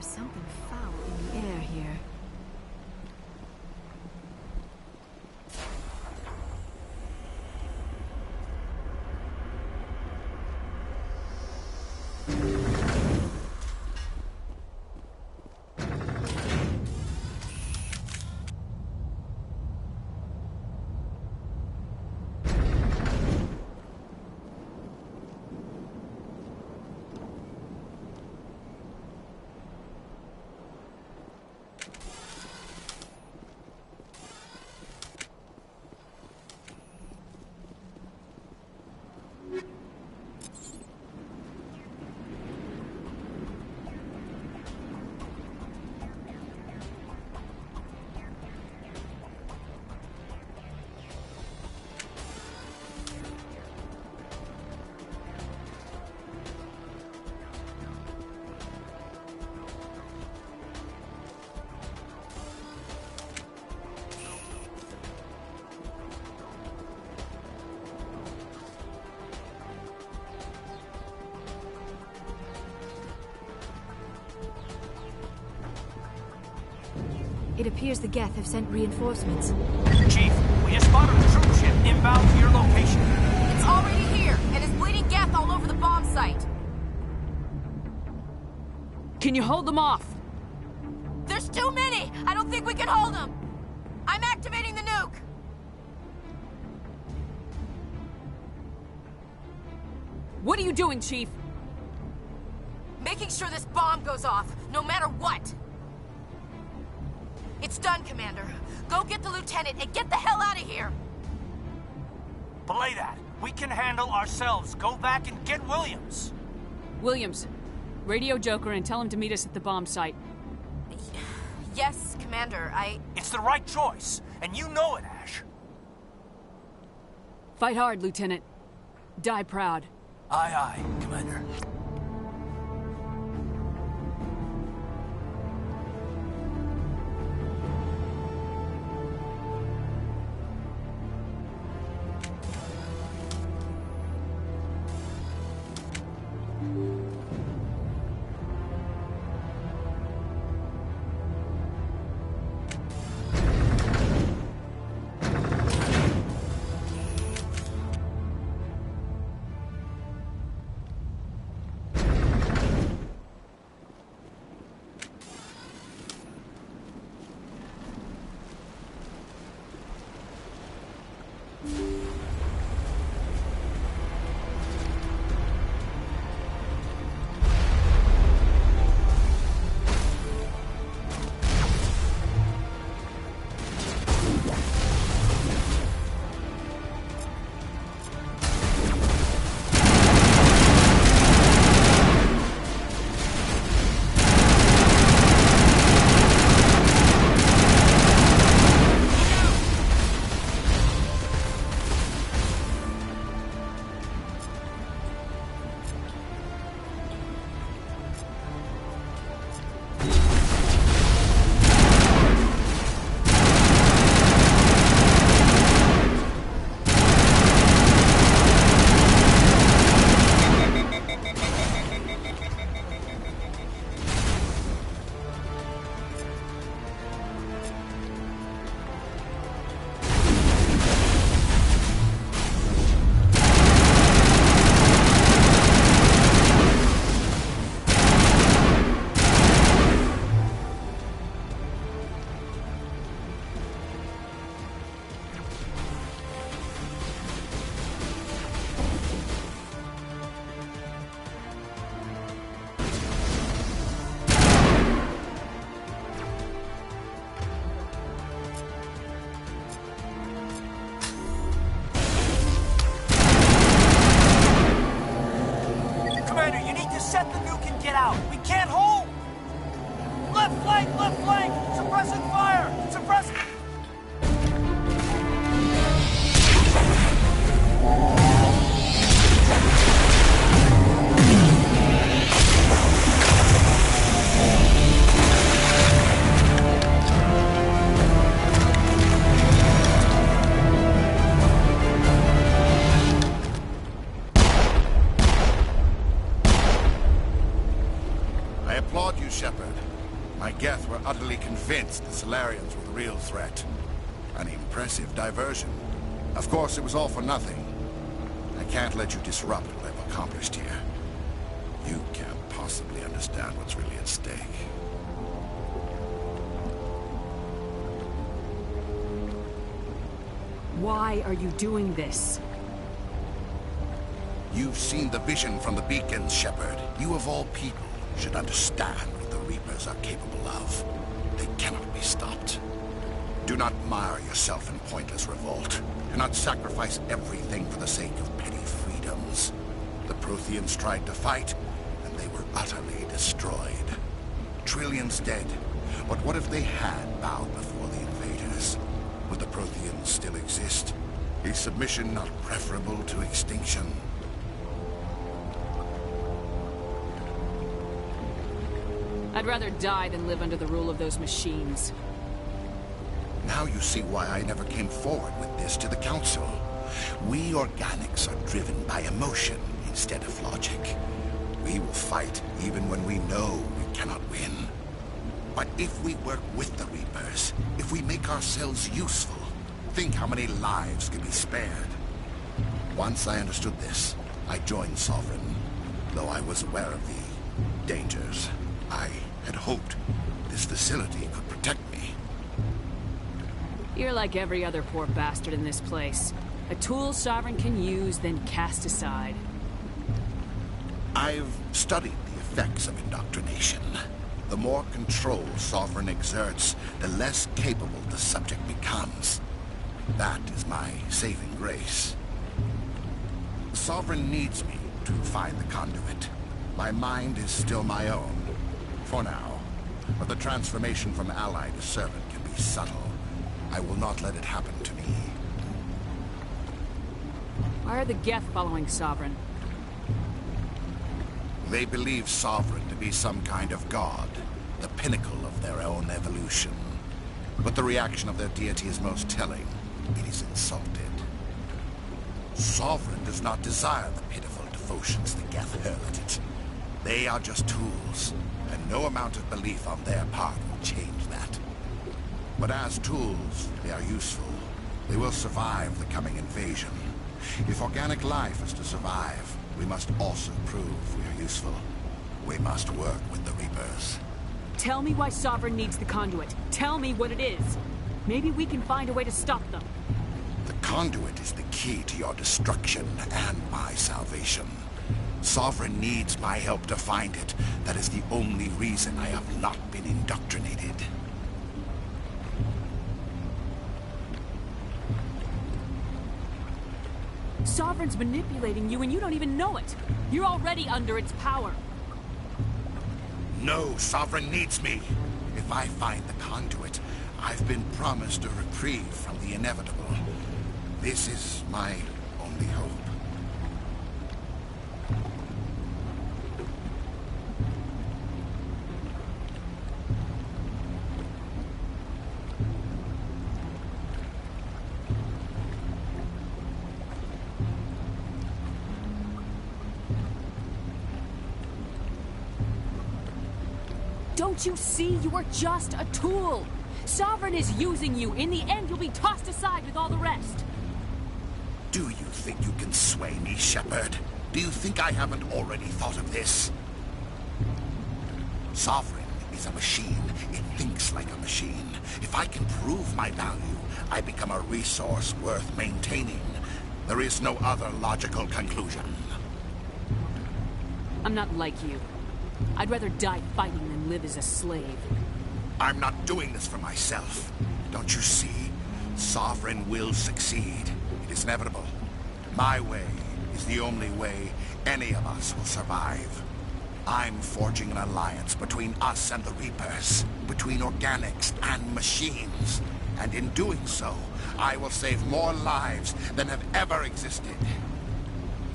There's something foul in the air here. It appears the Geth have sent reinforcements. Chief, we have spotted a troop ship inbound to your location. It's already here, and is bleeding Geth all over the bomb site. Can you hold them off? There's too many! I don't think we can hold them! I'm activating the nuke! What are you doing, Chief? Making sure this bomb goes off, no matter what! It's done, Commander. Go get the lieutenant and get the hell out of here! Belay that. We can handle ourselves. Go back and get Williams. Williams, radio Joker and tell him to meet us at the bomb site. Yes, Commander, It's the right choice, and you know it, Ash. Fight hard, Lieutenant. Die proud. Aye, aye, Commander. Left flank! Suppressing fire! Suppressing... I applaud you, Shepard. My Geth were utterly convinced the Solarians were the real threat. An impressive diversion. Of course, it was all for nothing. I can't let you disrupt what I've accomplished here. You can't possibly understand what's really at stake. Why are you doing this? You've seen the vision from the beacons, Shepard. You of all people should understand what the Reapers are capable of. They cannot be stopped. Do not mire yourself in pointless revolt. Do not sacrifice everything for the sake of petty freedoms. The Protheans tried to fight, and they were utterly destroyed. Trillions dead. But what if they had bowed before the invaders? Would the Protheans still exist? Is submission not preferable to extinction? I'd rather die than live under the rule of those machines. Now you see why I never came forward with this to the Council. We organics are driven by emotion instead of logic. We will fight even when we know we cannot win. But if we work with the Reapers, if we make ourselves useful, think how many lives could be spared. Once I understood this, I joined Sovereign, though I was aware of the dangers. I had hoped this facility could protect me. You're like every other poor bastard in this place. A tool Sovereign can use, then cast aside. I've studied the effects of indoctrination. The more control Sovereign exerts, the less capable the subject becomes. That is my saving grace. Sovereign needs me to find the conduit. My mind is still my own, for now. But the transformation from ally to servant can be subtle. I will not let it happen to me. Why are the Geth following Sovereign? They believe Sovereign to be some kind of god, the pinnacle of their own evolution. But the reaction of their deity is most telling. It is insulted. Sovereign does not desire the pitiful devotions the Geth hurl at it. They are just tools, and no amount of belief on their part will change that. But as tools, they are useful. They will survive the coming invasion. If organic life is to survive, we must also prove we are useful. We must work with the Reapers. Tell me why Sovereign needs the conduit. Tell me what it is. Maybe we can find a way to stop them. The conduit is the key to your destruction and my salvation. Sovereign needs my help to find it. That is the only reason I have not been indoctrinated. Sovereign's manipulating you and you don't even know it. You're already under its power. No, Sovereign needs me. If I find the conduit, I've been promised a reprieve from the inevitable. This is my only hope. Don't you see? You are just a tool. Sovereign is using you. In the end, you'll be tossed aside with all the rest. Do you think you can sway me, Shepard? Do you think I haven't already thought of this? Sovereign is a machine. It thinks like a machine. If I can prove my value, I become a resource worth maintaining. There is no other logical conclusion. I'm not like you. I'd rather die fighting than live as a slave. I'm not doing this for myself. Don't you see? Sovereign will succeed. It is inevitable. My way is the only way any of us will survive. I'm forging an alliance between us and the Reapers, between organics and machines. And in doing so, I will save more lives than have ever existed.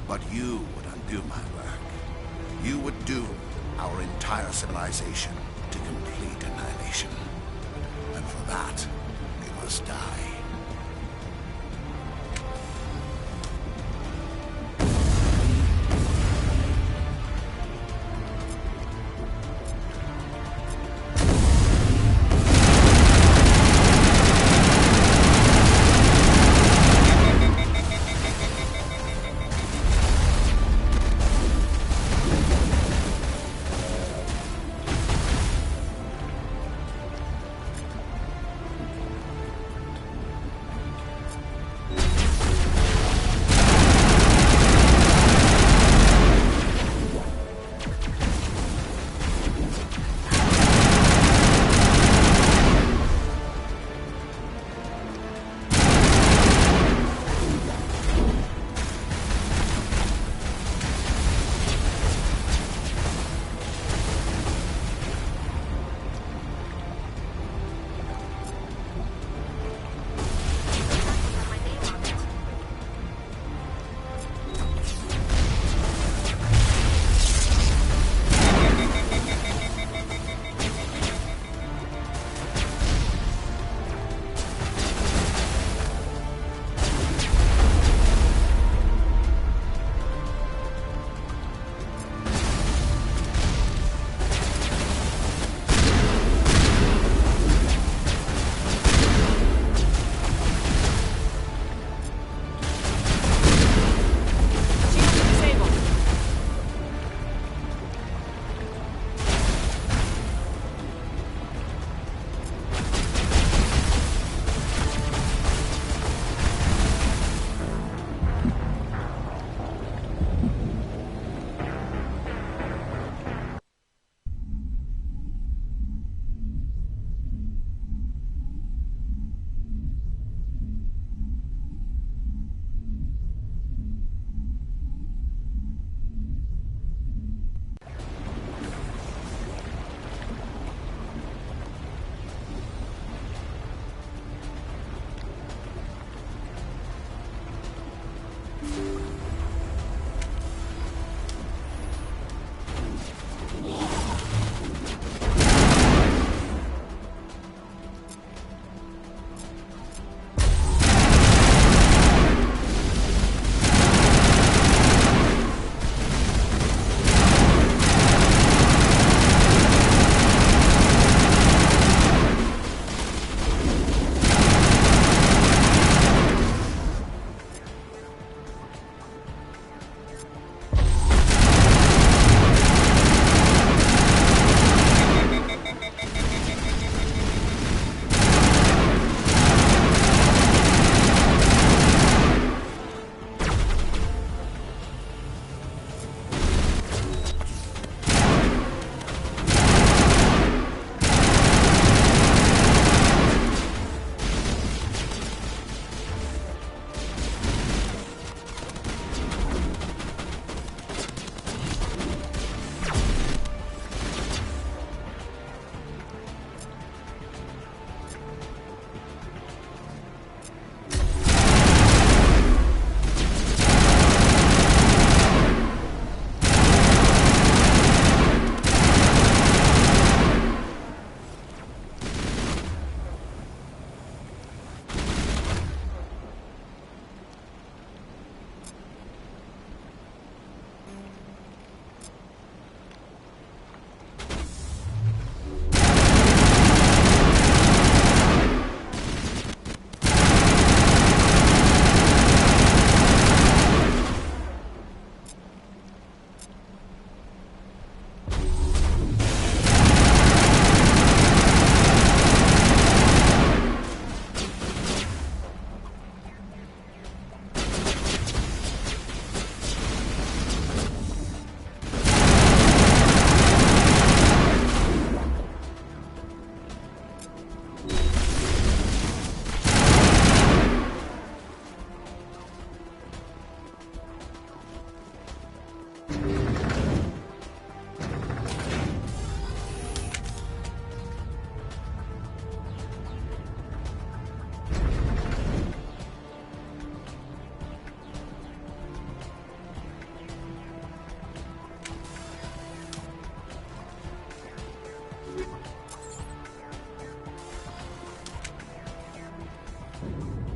But you would undo my work. You would doom our entire civilization to complete annihilation. And for that, we must die.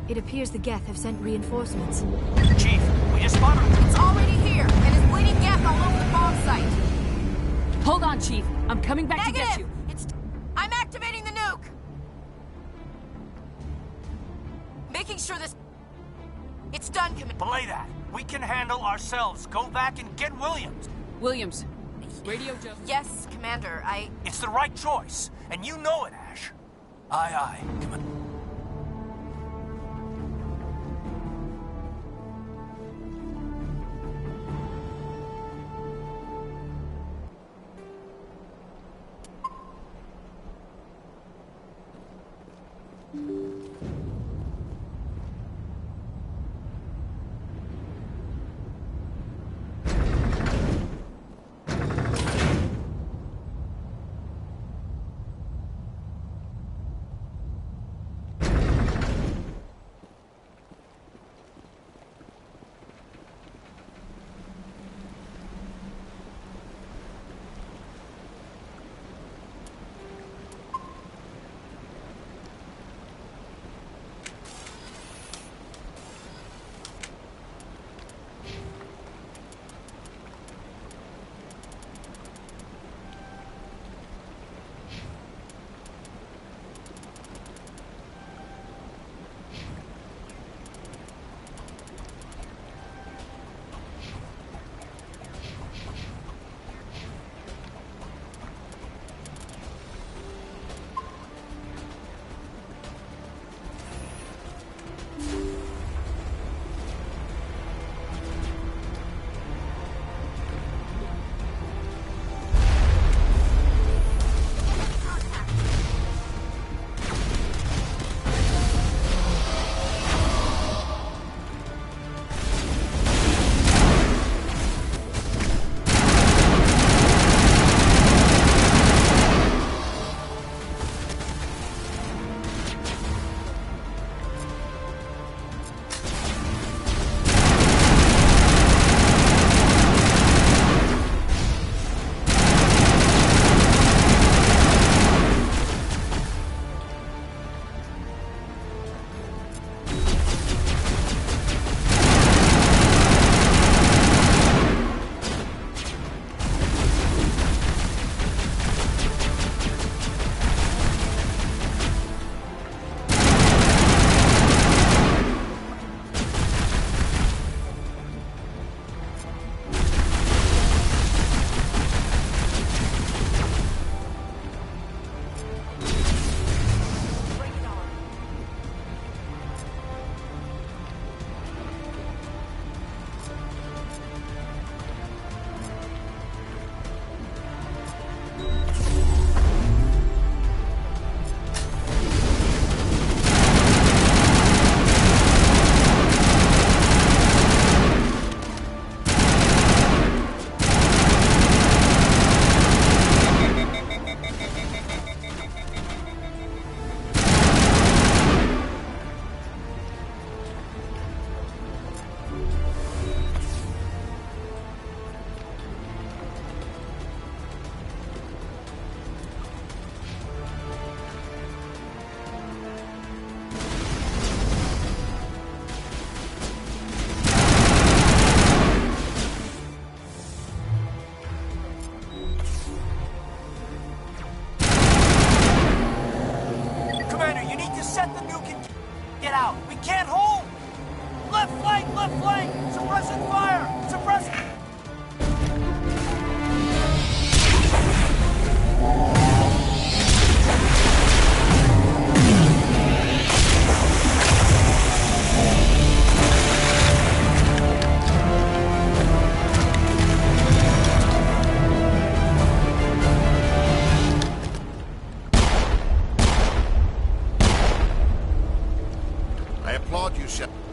It appears the Geth have sent reinforcements. Chief, we just spotted him. It's already here, and is bleeding Geth all over the bomb site. Hold on, Chief. I'm coming back to get Negative! you. I'm activating the nuke! Making sure this... It's done, Commander. Belay that. We can handle ourselves. Go back and get Williams. Williams, radio Joe. Yes, Commander, It's the right choice, and you know it, Ash. Aye, aye. Commander.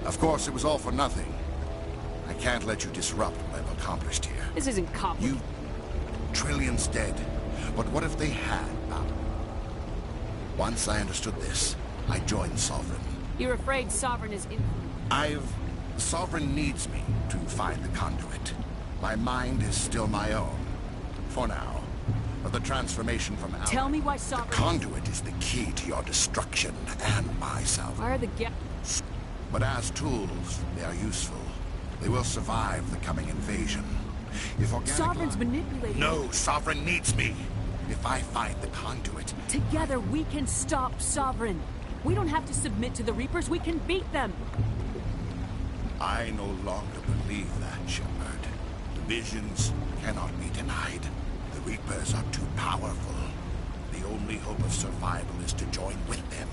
Of course, it was all for nothing. I can't let you disrupt what I've accomplished here. This isn't complicated. Trillions dead. But what if they had power? Once I understood this, I joined Sovereign. You're afraid Sovereign is in... Sovereign needs me to find the conduit. My mind is still my own. For now. of the transformation from Alpha. Tell me why The Sovereign... conduit is the key to your destruction and my salvation. Why are the But as tools, they are useful. They will survive the coming invasion. If organic Sovereign's manipulating... No, Sovereign needs me. If I find the conduit... Together, we can stop Sovereign. We don't have to submit to the Reapers, we can beat them. I no longer believe that, Shepard. The visions cannot be denied. The Reapers are too powerful. The only hope of survival is to join with them.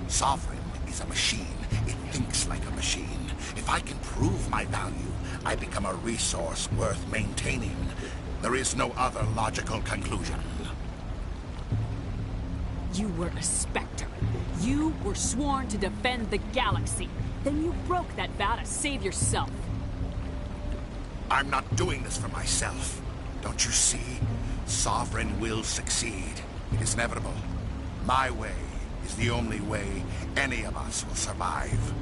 Sovereign is a machine. It thinks like a machine. If I can prove my value, I become a resource worth maintaining. There is no other logical conclusion. You were a Spectre. You were sworn to defend the galaxy. Then you broke that vow to save yourself. I'm not doing this for myself. Don't you see? Sovereign will succeed. It is inevitable. My way is the only way any of us will survive.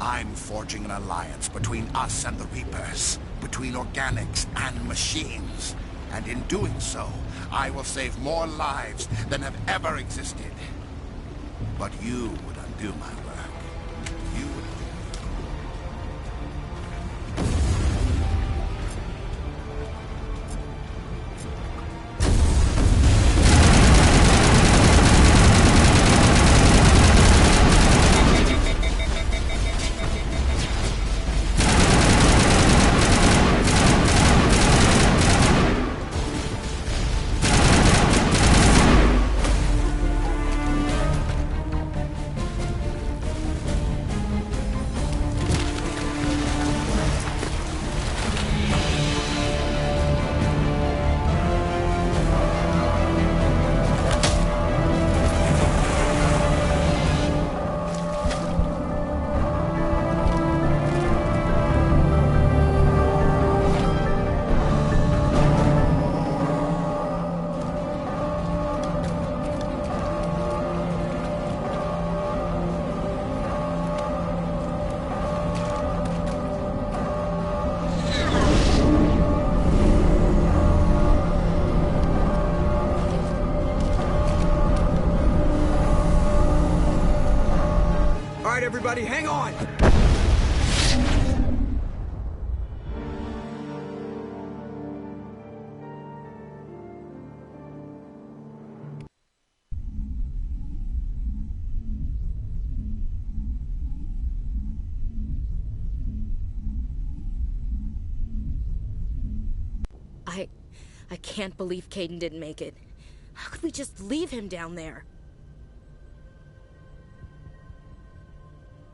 I'm forging an alliance between us and the Reapers, between organics and machines. And in doing so, I will save more lives than have ever existed. But you would undo my work. You would... Everybody, hang on! I can't believe Caden didn't make it. How could we just leave him down there?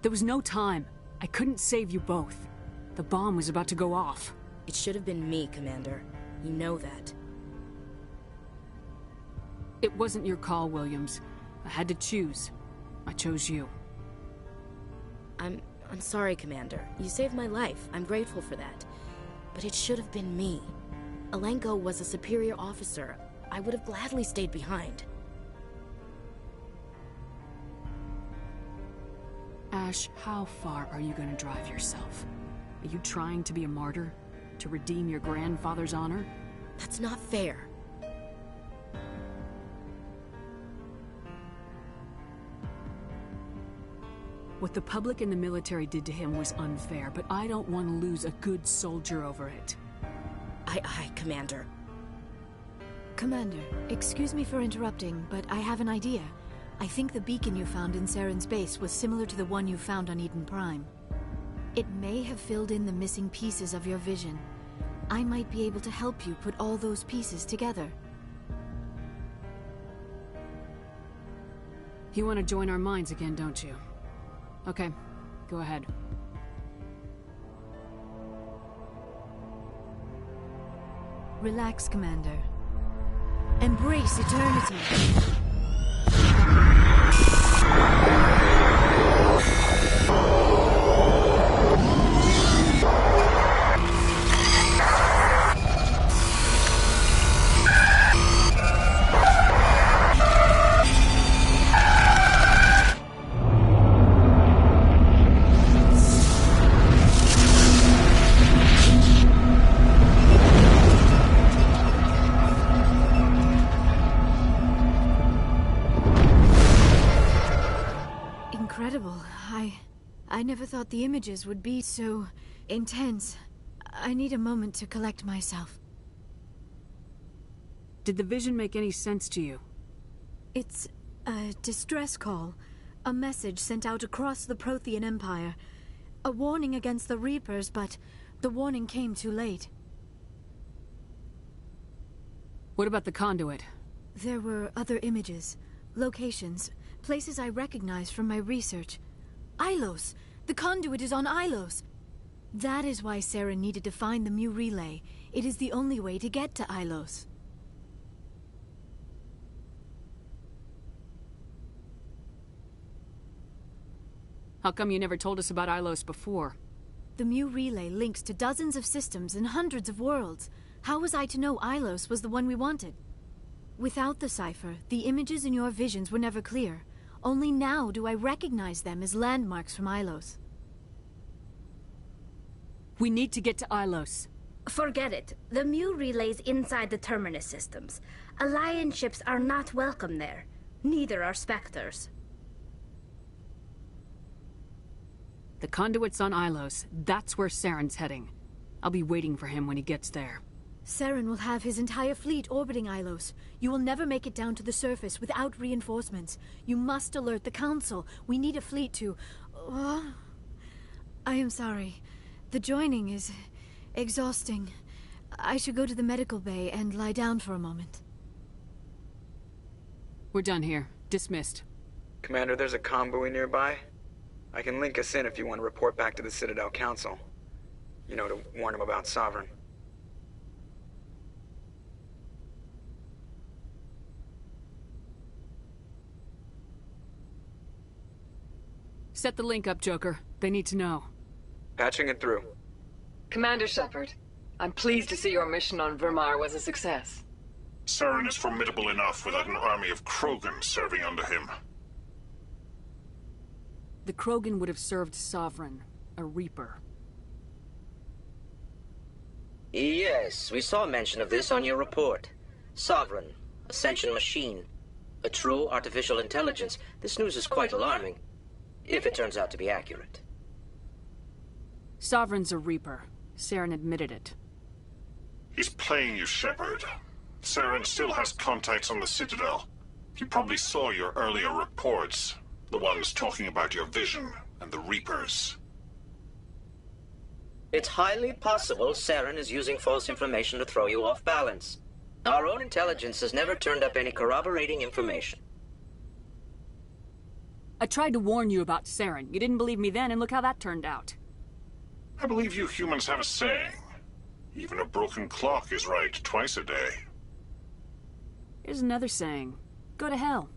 There was no time. I couldn't save you both. The bomb was about to go off. It should have been me, Commander. You know that. It wasn't your call, Williams. I had to choose. I chose you. I'm sorry, Commander. You saved my life. I'm grateful for that. But it should have been me. Alenko was a superior officer. I would have gladly stayed behind. Ash, how far are you going to drive yourself? Are you trying to be a martyr? To redeem your grandfather's honor? That's not fair. What the public and the military did to him was unfair, but I don't want to lose a good soldier over it. Aye, Commander. Commander, excuse me for interrupting, but I have an idea. I think the beacon you found in Saren's base was similar to the one you found on Eden Prime. It may have filled in the missing pieces of your vision. I might be able to help you put all those pieces together. You want to join our minds again, don't you? Okay, go ahead. Relax, Commander. Embrace eternity. incredible. I never thought the images would be so intense. I need a moment to collect myself. Did the vision make any sense to you? It's a distress call. A message sent out across the Prothean Empire. A warning against the Reapers, but the warning came too late. What about the conduit? There were other images, locations, places I recognized from my research. Ilos! The conduit is on Ilos! That is why Saren needed to find the Mu relay. It is the only way to get to Ilos. How come you never told us about Ilos before? The Mu relay links to dozens of systems and hundreds of worlds. How was I to know Ilos was the one we wanted? Without the cipher, the images in your visions were never clear. Only now do I recognize them as landmarks from Ilos. We need to get to Ilos. Forget it. The Mu relay's inside the Terminus systems. Alliance ships are not welcome there. Neither are Spectres. The conduit's on Ilos. That's where Saren's heading. I'll be waiting for him when he gets there. Saren will have his entire fleet orbiting Ilos. You will never make it down to the surface without reinforcements. You must alert the Council. We need a fleet to... I am sorry. The joining is exhausting. I should go to the medical bay and lie down for a moment. We're done here. Dismissed. Commander, there's a comm buoy nearby. I can link us in if you want to report back to the Citadel Council. You know, to warn them about Sovereign. Set the link up, Joker. They need to know. Patching it through. Commander Shepard, I'm pleased to see your mission on Vermar was a success. Saren is formidable enough without an army of Krogan serving under him. The Krogan would have served Sovereign, a Reaper. Yes, we saw mention of this on your report. Sovereign, Ascension machine, a true artificial intelligence. This news is quite alarming, if it turns out to be accurate. Sovereign's a Reaper. Saren admitted it. He's playing you, Shepard. Saren still has contacts on the Citadel. He probably saw your earlier reports. The ones talking about your vision and the Reapers. It's highly possible Saren is using false information to throw you off balance. Our own intelligence has never turned up any corroborating information. I tried to warn you about Saren. You didn't believe me then, and look how that turned out. I believe you humans have a saying. Even a broken clock is right twice a day. Here's another saying. Go to hell.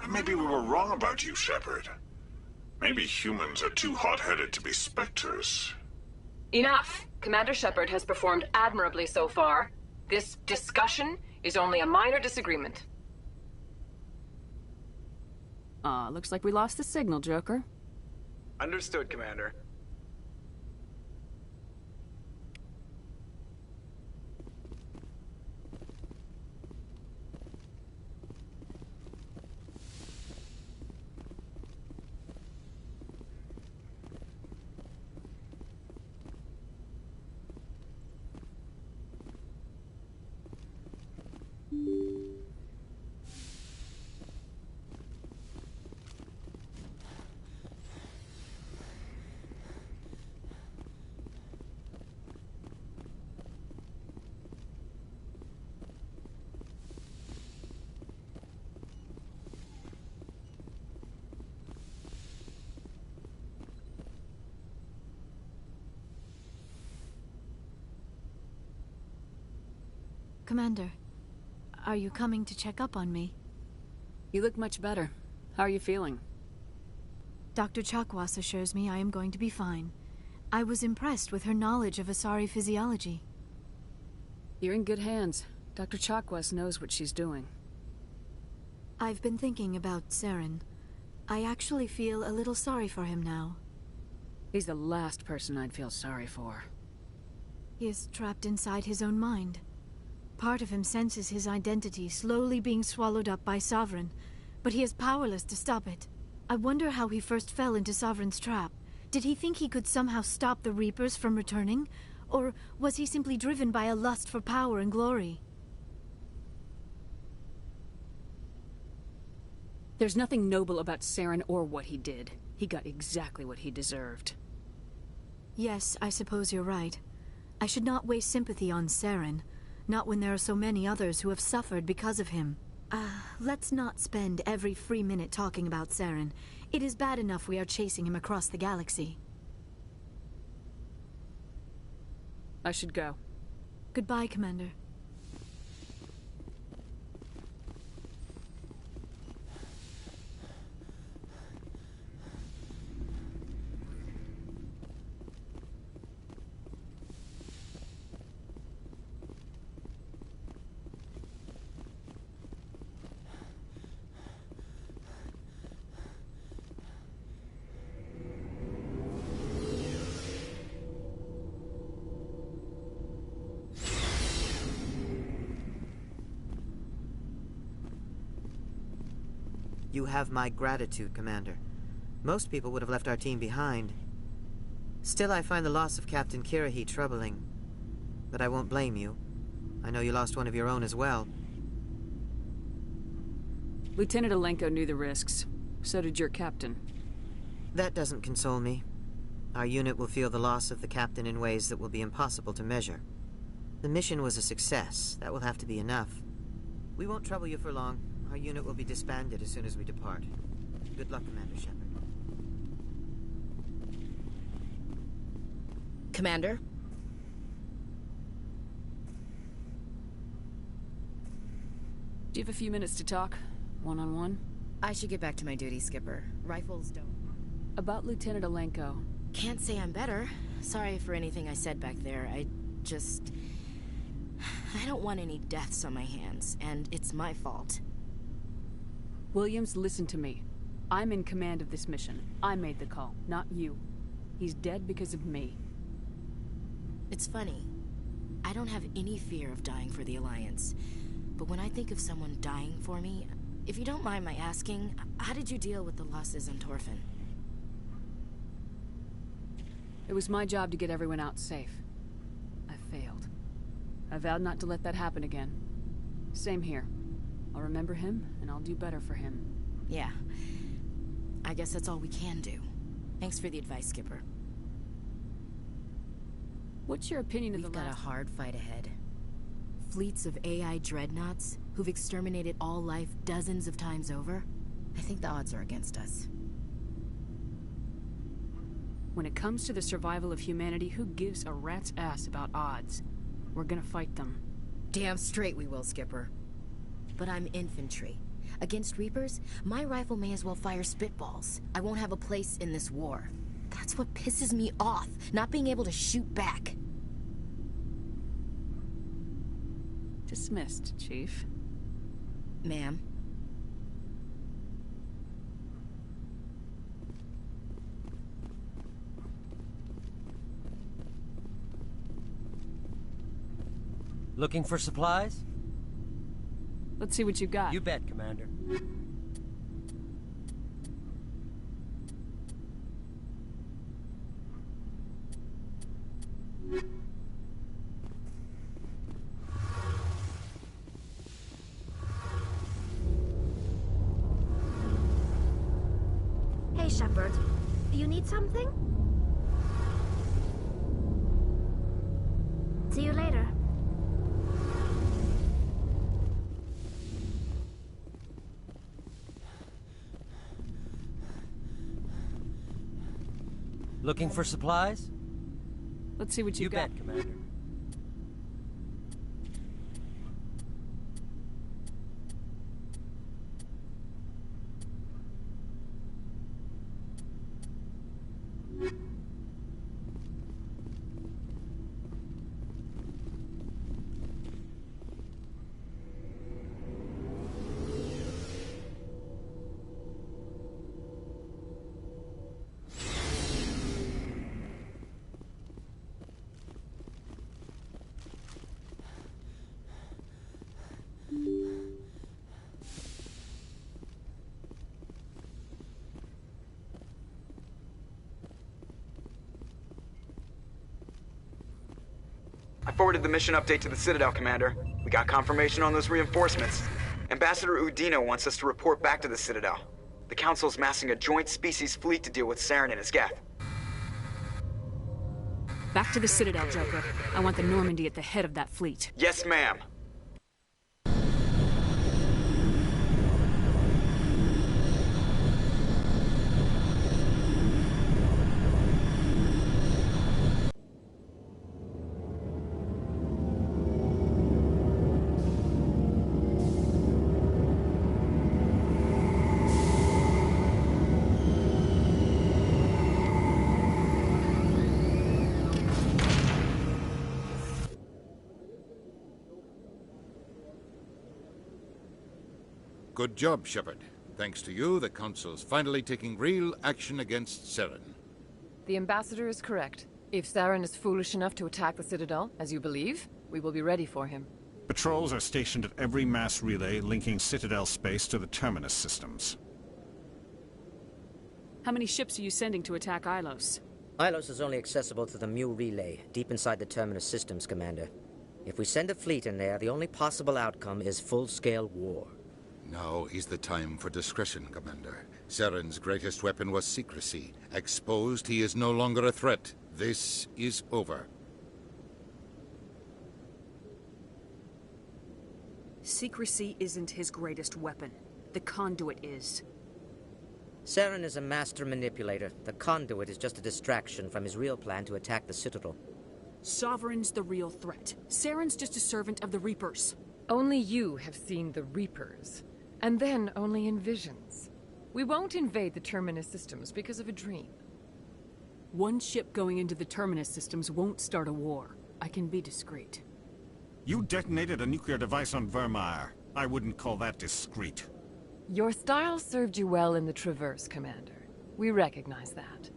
Maybe we were wrong about you, Shepard. Maybe humans are too hot-headed to be Spectres. Enough! Commander Shepard has performed admirably so far. This discussion is only a minor disagreement. Looks like we lost the signal, Joker. Understood, Commander. Commander, are you coming to check up on me? You look much better. How are you feeling? Dr. Chakwas assures me I am going to be fine. I was impressed with her knowledge of Asari physiology. You're in good hands. Dr. Chakwas knows what she's doing. I've been thinking about Saren. I actually feel a little sorry for him now. He's the last person I'd feel sorry for. He is trapped inside his own mind. Part of him senses his identity slowly being swallowed up by Sovereign, but he is powerless to stop it. I wonder how he first fell into Sovereign's trap. Did he think he could somehow stop the Reapers from returning? Or was he simply driven by a lust for power and glory? There's nothing noble about Saren or what he did. He got exactly what he deserved. Yes, I suppose you're right. I should not waste sympathy on Saren, not when there are so many others who have suffered because of him. Let's not spend every free minute talking about Saren. It is bad enough we are chasing him across the galaxy. I should go. Goodbye, Commander. You have my gratitude, Commander. Most people would have left our team behind. Still, I find the loss of Captain Kirahi troubling. But I won't blame you. I know you lost one of your own as well. Lieutenant Alenko knew the risks. So did your captain. That doesn't console me. Our unit will feel the loss of the captain in ways that will be impossible to measure. The mission was a success. That will have to be enough. We won't trouble you for long. Our unit will be disbanded as soon as we depart. Good luck, Commander Shepard. Commander? Do you have a few minutes to talk? One-on-one? I should get back to my duty, Skipper. Rifles don't... About Lieutenant Alenko. Can't say I'm better. Sorry for anything I said back there. I don't want any deaths on my hands, and it's my fault. Williams, listen to me. I'm in command of this mission. I made the call, not you. He's dead because of me. It's funny. I don't have any fear of dying for the Alliance. But when I think of someone dying for me, if you don't mind my asking, how did you deal with the losses on Torfin? It was my job to get everyone out safe. I failed. I vowed not to let that happen again. Same here. I'll remember him, and I'll do better for him. Yeah. I guess that's all we can do. Thanks for the advice, Skipper. What's your opinion of the last... We've got a hard fight ahead. Fleets of AI dreadnoughts who've exterminated all life dozens of times over. I think the odds are against us. When it comes to the survival of humanity, who gives a rat's ass about odds? We're gonna fight them. Damn straight we will, Skipper. But I'm infantry. Against Reapers, my rifle may as well fire spitballs. I won't have a place in this war. That's what pisses me off, not being able to shoot back. Dismissed, Chief. Ma'am. Looking for supplies? Let's see what you got. You bet, Commander. Hey, Shepard. You need something? See you later. Looking for supplies? Let's see what you got. You bet, Commander. forwarded the mission update to the Citadel, Commander. We got confirmation on those reinforcements. Ambassador Udina wants us to report back to the Citadel. The Council's massing a joint species fleet to deal with Saren and his Geth. Back to the Citadel, Joker. I want the Normandy at the head of that fleet. Yes, ma'am. Good job, Shepard. Thanks to you, the Council's finally taking real action against Saren. The Ambassador is correct. If Saren is foolish enough to attack the Citadel, as you believe, we will be ready for him. Patrols are stationed at every mass relay linking Citadel space to the Terminus systems. How many ships are you sending to attack Ilos? Ilos is only accessible to the Mu relay, deep inside the Terminus systems, Commander. If we send a fleet in there, the only possible outcome is full-scale war. Now is the time for discretion, Commander. Saren's greatest weapon was secrecy. Exposed, he is no longer a threat. This is over. Secrecy isn't his greatest weapon. The conduit is. Saren is a master manipulator. The conduit is just a distraction from his real plan to attack the Citadel. Sovereign's the real threat. Saren's just a servant of the Reapers. Only you have seen the Reapers. And then only in visions. We won't invade the Terminus systems because of a dream. One ship going into the Terminus systems won't start a war. I can be discreet. You detonated a nuclear device on Vermeer. I wouldn't call that discreet. Your style served you well in the Traverse, Commander. We recognize that.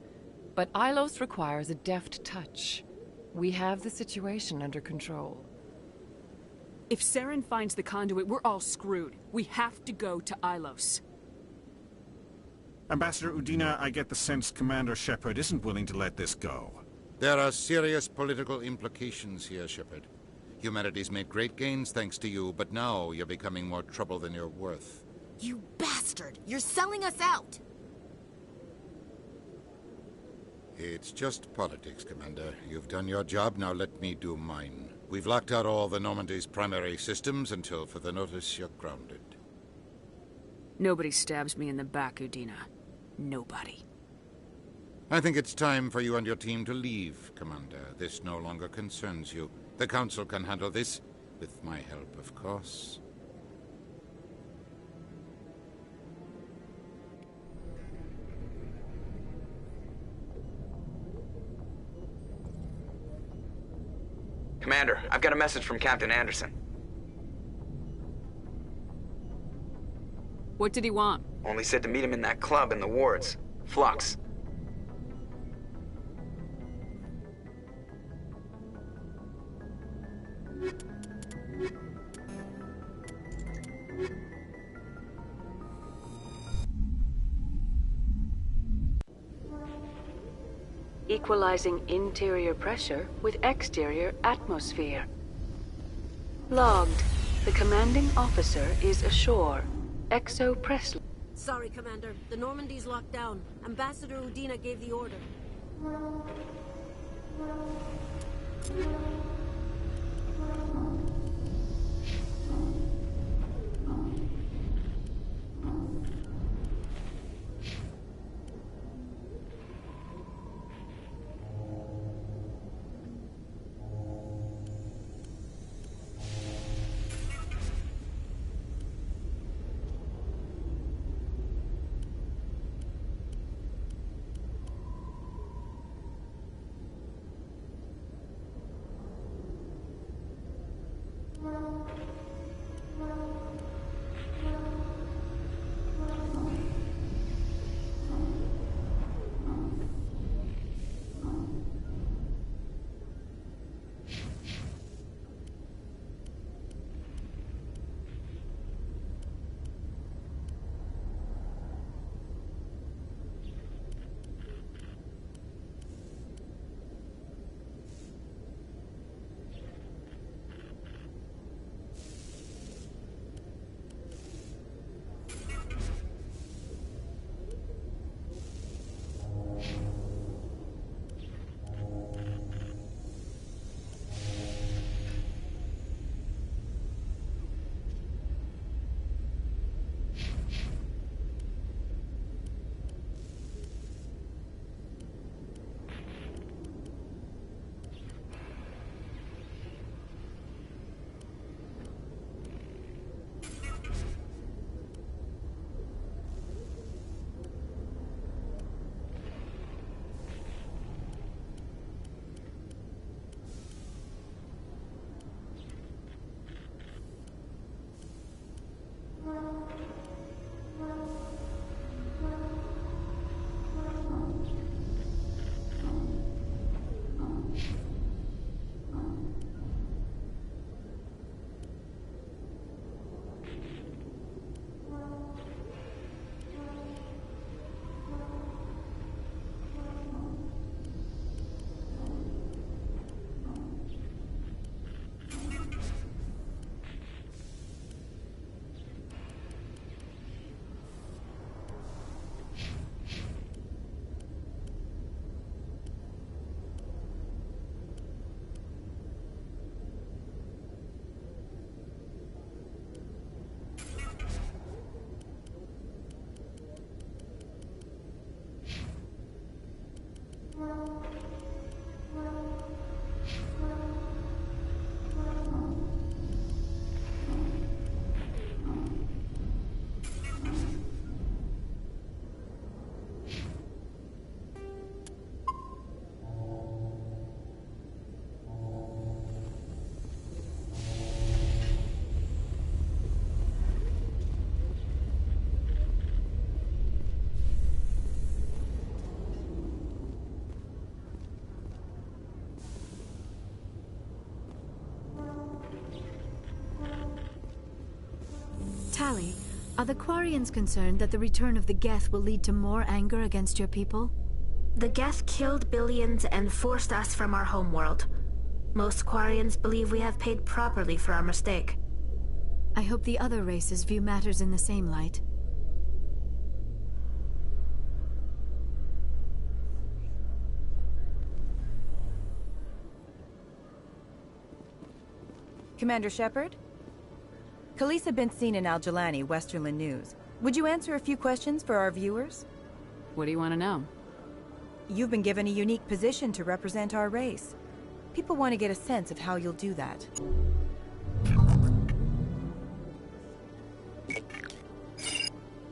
But Ilos requires a deft touch. We have the situation under control. If Saren finds the conduit, we're all screwed. We have to go to Ilos. Ambassador Udina, I get the sense Commander Shepard isn't willing to let this go. There are serious political implications here, Shepard. Humanity's made great gains thanks to you, but now you're becoming more trouble than you're worth. You bastard! You're selling us out! It's just politics, Commander. You've done your job, now let me do mine. We've locked out all the Normandy's primary systems until further notice you're grounded. Nobody stabs me in the back, Udina. Nobody. I think it's time for you and your team to leave, Commander. This no longer concerns you. The Council can handle this, with my help, of course. Commander, I've got a message from Captain Anderson. What did he want? Only said to meet him in that club in the wards. Flux. Equalizing interior pressure with exterior atmosphere. Logged. The commanding officer is ashore. Exo Presley. Sorry, Commander. The Normandy's locked down. Ambassador Udina gave the order. the Quarians concerned that the return of the Geth will lead to more anger against your people? The Geth killed billions and forced us from our homeworld. Most Quarians believe we have paid properly for our mistake. I hope the other races view matters in the same light. Commander Shepard? Khaleesa been seen in Al-Jalani, Westerland News. Would you answer a few questions for our viewers? What do you want to know? You've been given a unique position to represent our race. People want to get a sense of how you'll do that.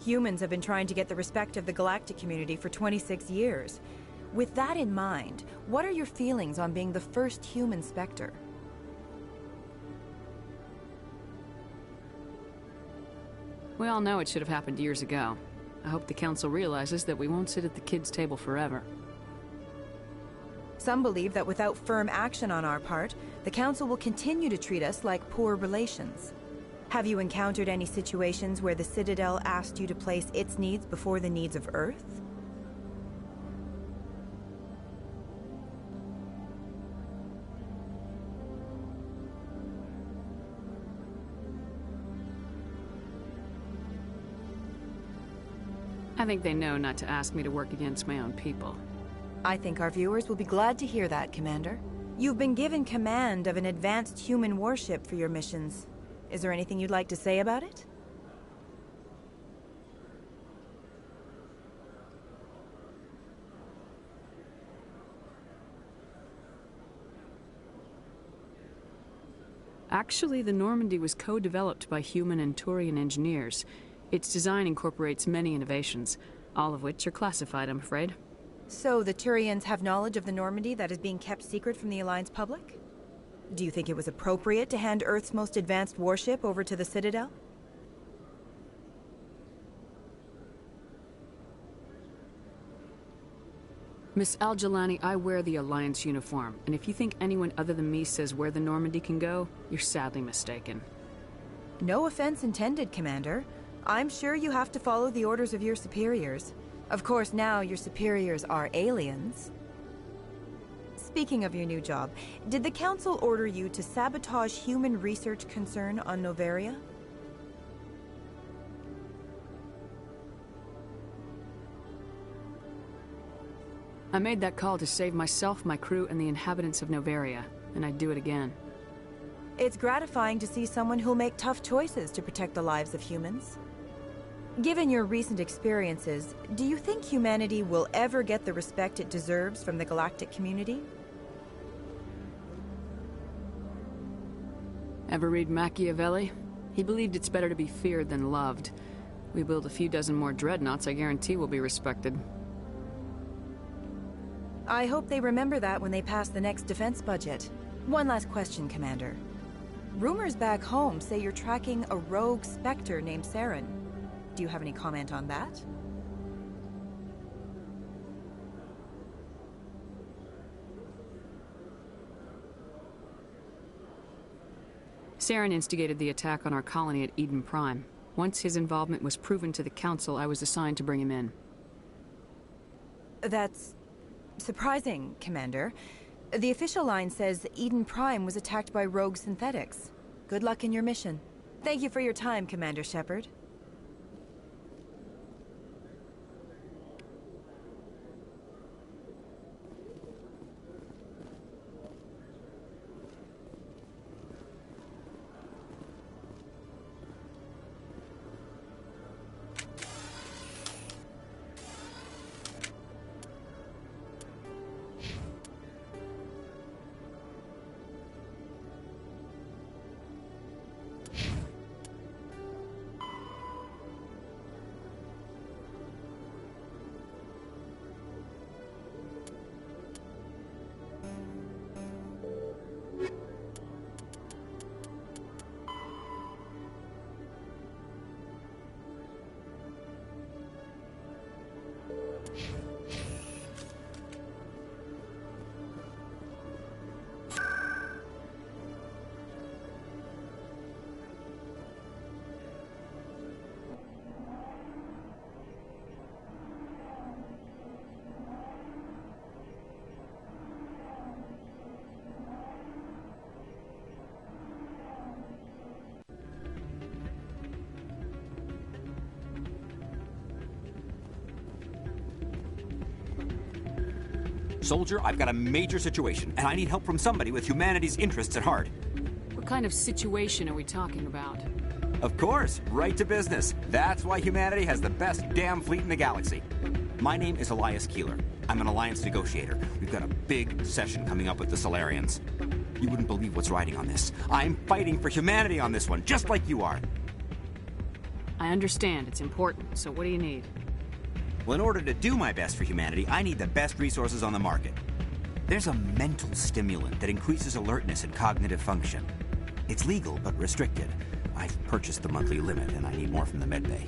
Humans have been trying to get the respect of the galactic community for 26 years. With that in mind, what are your feelings on being the first human Spectre? We all know it should have happened years ago. I hope the Council realizes that we won't sit at the kids' table forever. Some believe that without firm action on our part, the Council will continue to treat us like poor relations. Have you encountered any situations where the Citadel asked you to place its needs before the needs of Earth? I think they know not to ask me to work against my own people. I think our viewers will be glad to hear that, Commander. You've been given command of an advanced human warship for your missions. Is there anything you'd like to say about it? Actually, the Normandy was co-developed by human and Turian engineers. Its design incorporates many innovations, all of which are classified, I'm afraid. So the Turians have knowledge of the Normandy that is being kept secret from the Alliance public? Do you think it was appropriate to hand Earth's most advanced warship over to the Citadel? Miss Al-Jalani, I wear the Alliance uniform, and if you think anyone other than me says where the Normandy can go, you're sadly mistaken. No offense intended, Commander. I'm sure you have to follow the orders of your superiors. Of course, now your superiors are aliens. Speaking of your new job, did the Council order you to sabotage human research concern on Noveria? I made that call to save myself, my crew, and the inhabitants of Noveria, and I'd do it again. It's gratifying to see someone who'll make tough choices to protect the lives of humans. Given your recent experiences, do you think humanity will ever get the respect it deserves from the galactic community? Ever read Machiavelli? He believed it's better to be feared than loved. We build a few dozen more dreadnoughts, I guarantee we'll be respected. I hope they remember that when they pass the next defense budget. One last question, Commander. Rumors back home say you're tracking a rogue Spectre named Saren. Do you have any comment on that? Saren instigated the attack on our colony at Eden Prime. Once his involvement was proven to the Council, I was assigned to bring him in. That's surprising, Commander. The official line says Eden Prime was attacked by rogue synthetics. Good luck in your mission. Thank you for your time, Commander Shepard. Soldier, I've got a major situation, and I need help from somebody with humanity's interests at heart. What kind of situation are we talking about? Of course, right to business. That's why humanity has the best damn fleet in the galaxy. My name is Elias Keeler. I'm an alliance negotiator. We've got a big session coming up with the Solarians. You wouldn't believe what's riding on this. I'm fighting for humanity on this one, just like you are. I understand. It's important. So what do you need? Well, in order to do my best for humanity, I need the best resources on the market. There's a mental stimulant that increases alertness and cognitive function. It's legal, but restricted. I've purchased the monthly limit, and I need more from the medbay.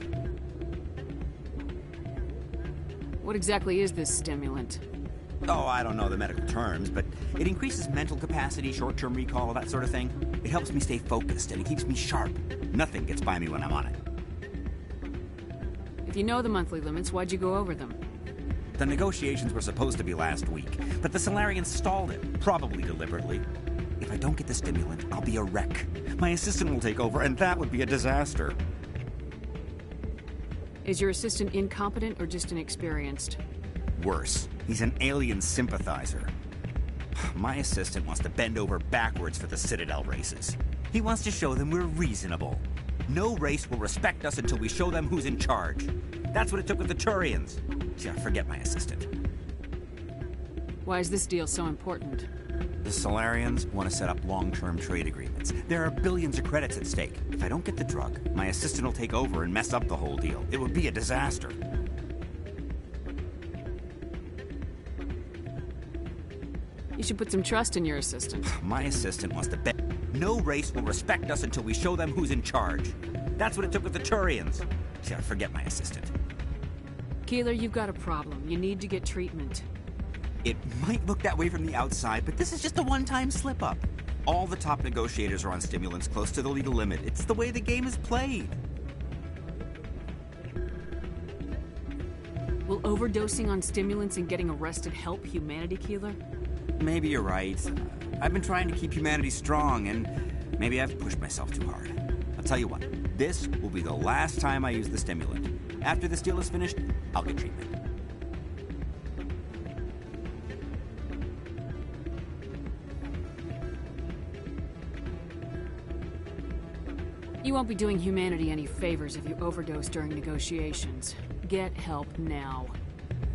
What exactly is this stimulant? Oh, I don't know the medical terms, but it increases mental capacity, short-term recall, that sort of thing. It helps me stay focused, and it keeps me sharp. Nothing gets by me when I'm on it. If you know the monthly limits, why'd you go over them? The negotiations were supposed to be last week, but the Solarians stalled it, probably deliberately. If I don't get the stimulant, I'll be a wreck. My assistant will take over, and that would be a disaster. Is your assistant incompetent or just inexperienced? Worse. He's an alien sympathizer. My assistant wants to bend over backwards for the Citadel races. He wants to show them we're reasonable. No race will respect us until we show them who's in charge. That's what it took with the Turians. Yeah, forget my assistant. Why is this deal so important? The Solarians want to set up long-term trade agreements. There are billions of credits at stake. If I don't get the drug, my assistant will take over and mess up the whole deal. It would be a disaster. You should put some trust in your assistant. My assistant wants to bet. No race will respect us until we show them who's in charge. That's what it took with the Turians. Yeah, forget my assistant. Keeler, you've got a problem. You need to get treatment. It might look that way from the outside, but this is just a one-time slip-up. All the top negotiators are on stimulants close to the legal limit. It's the way the game is played. Will overdosing on stimulants and getting arrested help humanity, Keeler? Maybe you're right. I've been trying to keep humanity strong, and maybe I've pushed myself too hard. I'll tell you what, this will be the last time I use the stimulant. After this deal is finished, I'll get treatment. You won't be doing humanity any favors if you overdose during negotiations. Get help now.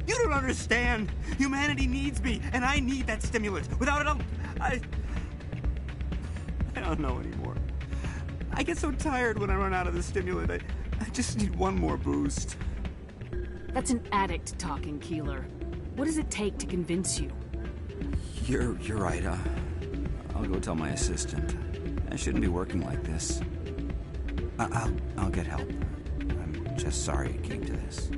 You don't understand! Humanity needs me, and I need that stimulant. Without it, I don't know anymore. I get so tired when I run out of the stimulant. I just need one more boost. That's an addict talking, Keeler. What does it take to convince you? You're right. I'll go tell my assistant. I shouldn't be working like this. I'll get help. I'm just sorry it came to this.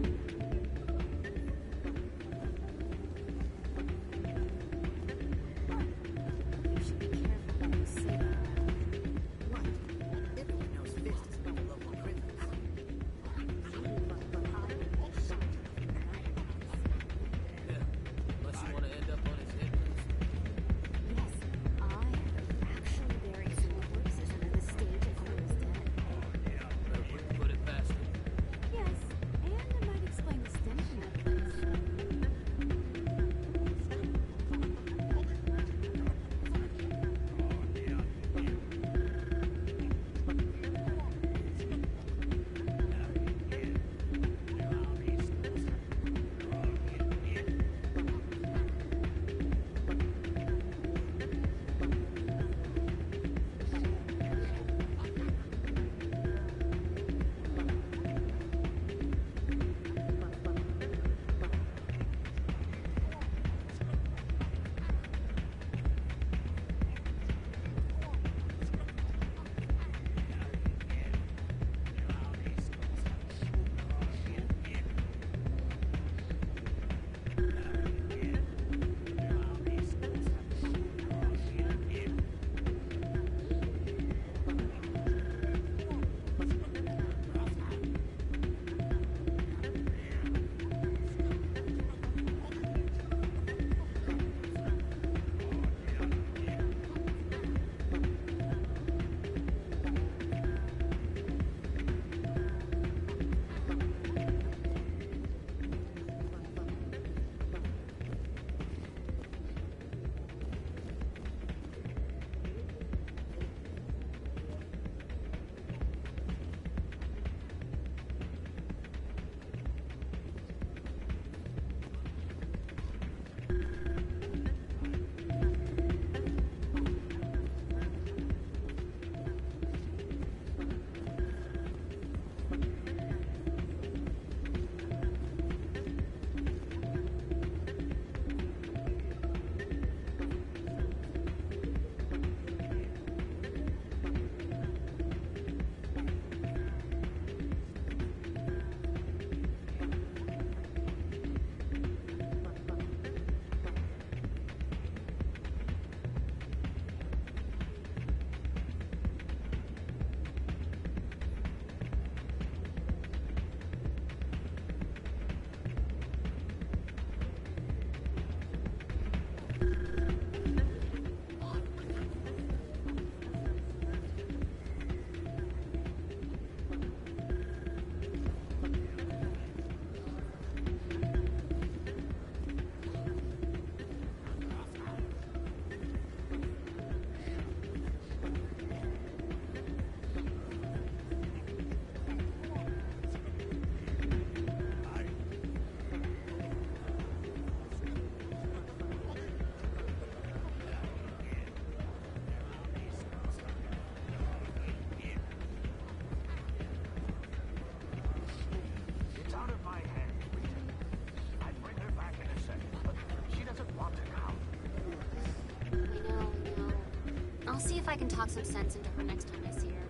I can talk some sense into her next time I see her.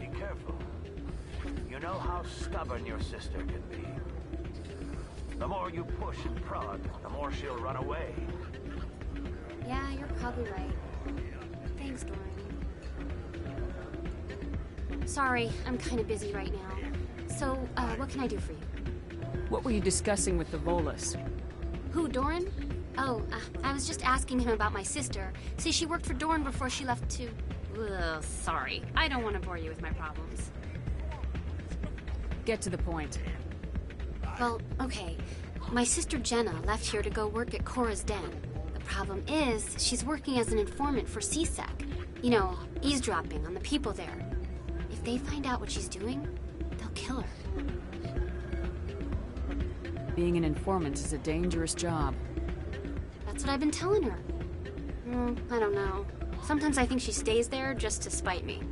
Be careful. You know how stubborn your sister can be. The more you push and prod, the more she'll run away. Yeah, you're probably right. Thanks, Doran. Sorry, I'm kind of busy right now. So, what can I do for you? What were you discussing with the Volus? Who, Doran? Oh, I was just asking him about my sister. See, she worked for Doran before she left to... Ugh, sorry. I don't want to bore you with my problems. Get to the point. Well, okay. My sister Jenna left here to go work at Cora's Den. The problem is, she's working as an informant for CSEC. You know, eavesdropping on the people there. If they find out what she's doing, they'll kill her. Being an informant is a dangerous job. That's what I've been telling her. I don't know. Sometimes I think she stays there just to spite me.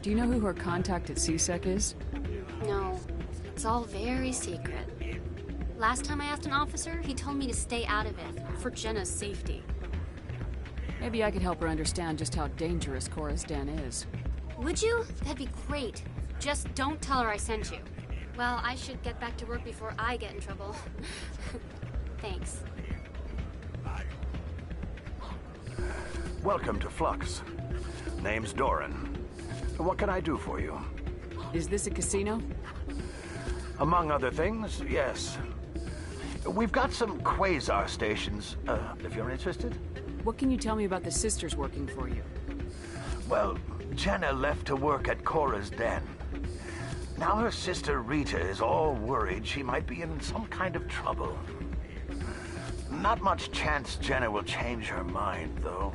Do you know who her contact at CSEC is? No. It's all very secret. Last time I asked an officer, he told me to stay out of it, for Jenna's safety. Maybe I could help her understand just how dangerous Cora's Den is. Would you? That'd be great. Just don't tell her I sent you. Well, I should get back to work before I get in trouble. Thanks. Welcome to Flux. Name's Doran. What can I do for you? Is this a casino? Among other things, yes. We've got some quasar stations, if you're interested. What can you tell me about the sisters working for you? Well, Jenna left to work at Cora's Den. Now her sister Rita is all worried she might be in some kind of trouble. Not much chance Jenna will change her mind, though.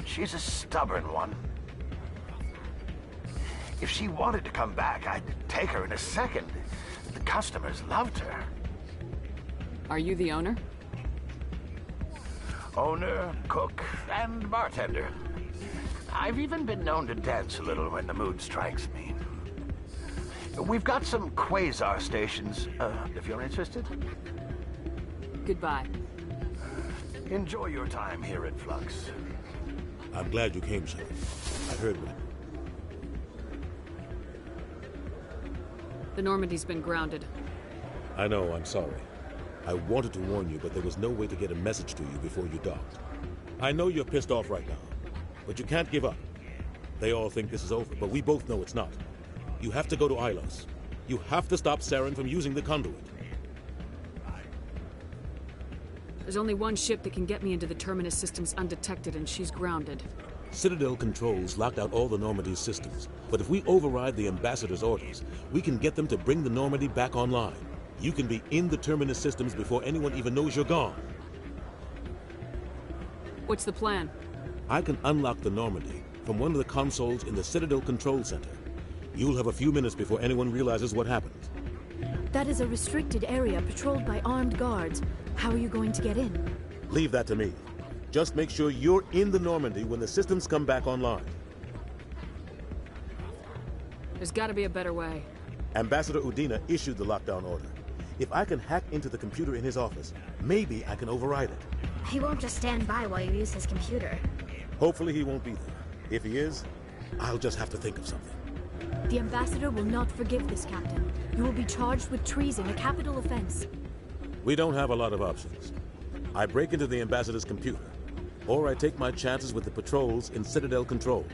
She's a stubborn one. If she wanted to come back, I'd take her in a second. The customers loved her. Are you the owner? Owner, cook, and bartender. I've even been known to dance a little when the mood strikes me. We've got some quasar stations, if you're interested. Goodbye. Enjoy your time here at Flux. I'm glad you came, sir. I heard what... The Normandy's been grounded. I know, I'm sorry. I wanted to warn you, but there was no way to get a message to you before you docked. I know you're pissed off right now, but you can't give up. They all think this is over, but we both know it's not. You have to go to Ilos. You have to stop Saren from using the conduit. There's only one ship that can get me into the Terminus systems undetected, and she's grounded. Citadel controls locked out all the Normandy's systems, but if we override the Ambassador's orders, we can get them to bring the Normandy back online. You can be in the Terminus systems before anyone even knows you're gone. What's the plan? I can unlock the Normandy from one of the consoles in the Citadel Control Center. You'll have a few minutes before anyone realizes what happened. That is a restricted area patrolled by armed guards. How are you going to get in? Leave that to me. Just make sure you're in the Normandy when the systems come back online. There's got to be a better way. Ambassador Udina issued the lockdown order. If I can hack into the computer in his office, maybe I can override it. He won't just stand by while you use his computer. Hopefully he won't be there. If he is, I'll just have to think of something. The Ambassador will not forgive this, Captain. You will be charged with treason, a capital offense. We don't have a lot of options. I break into the Ambassador's computer, or I take my chances with the patrols in Citadel Control.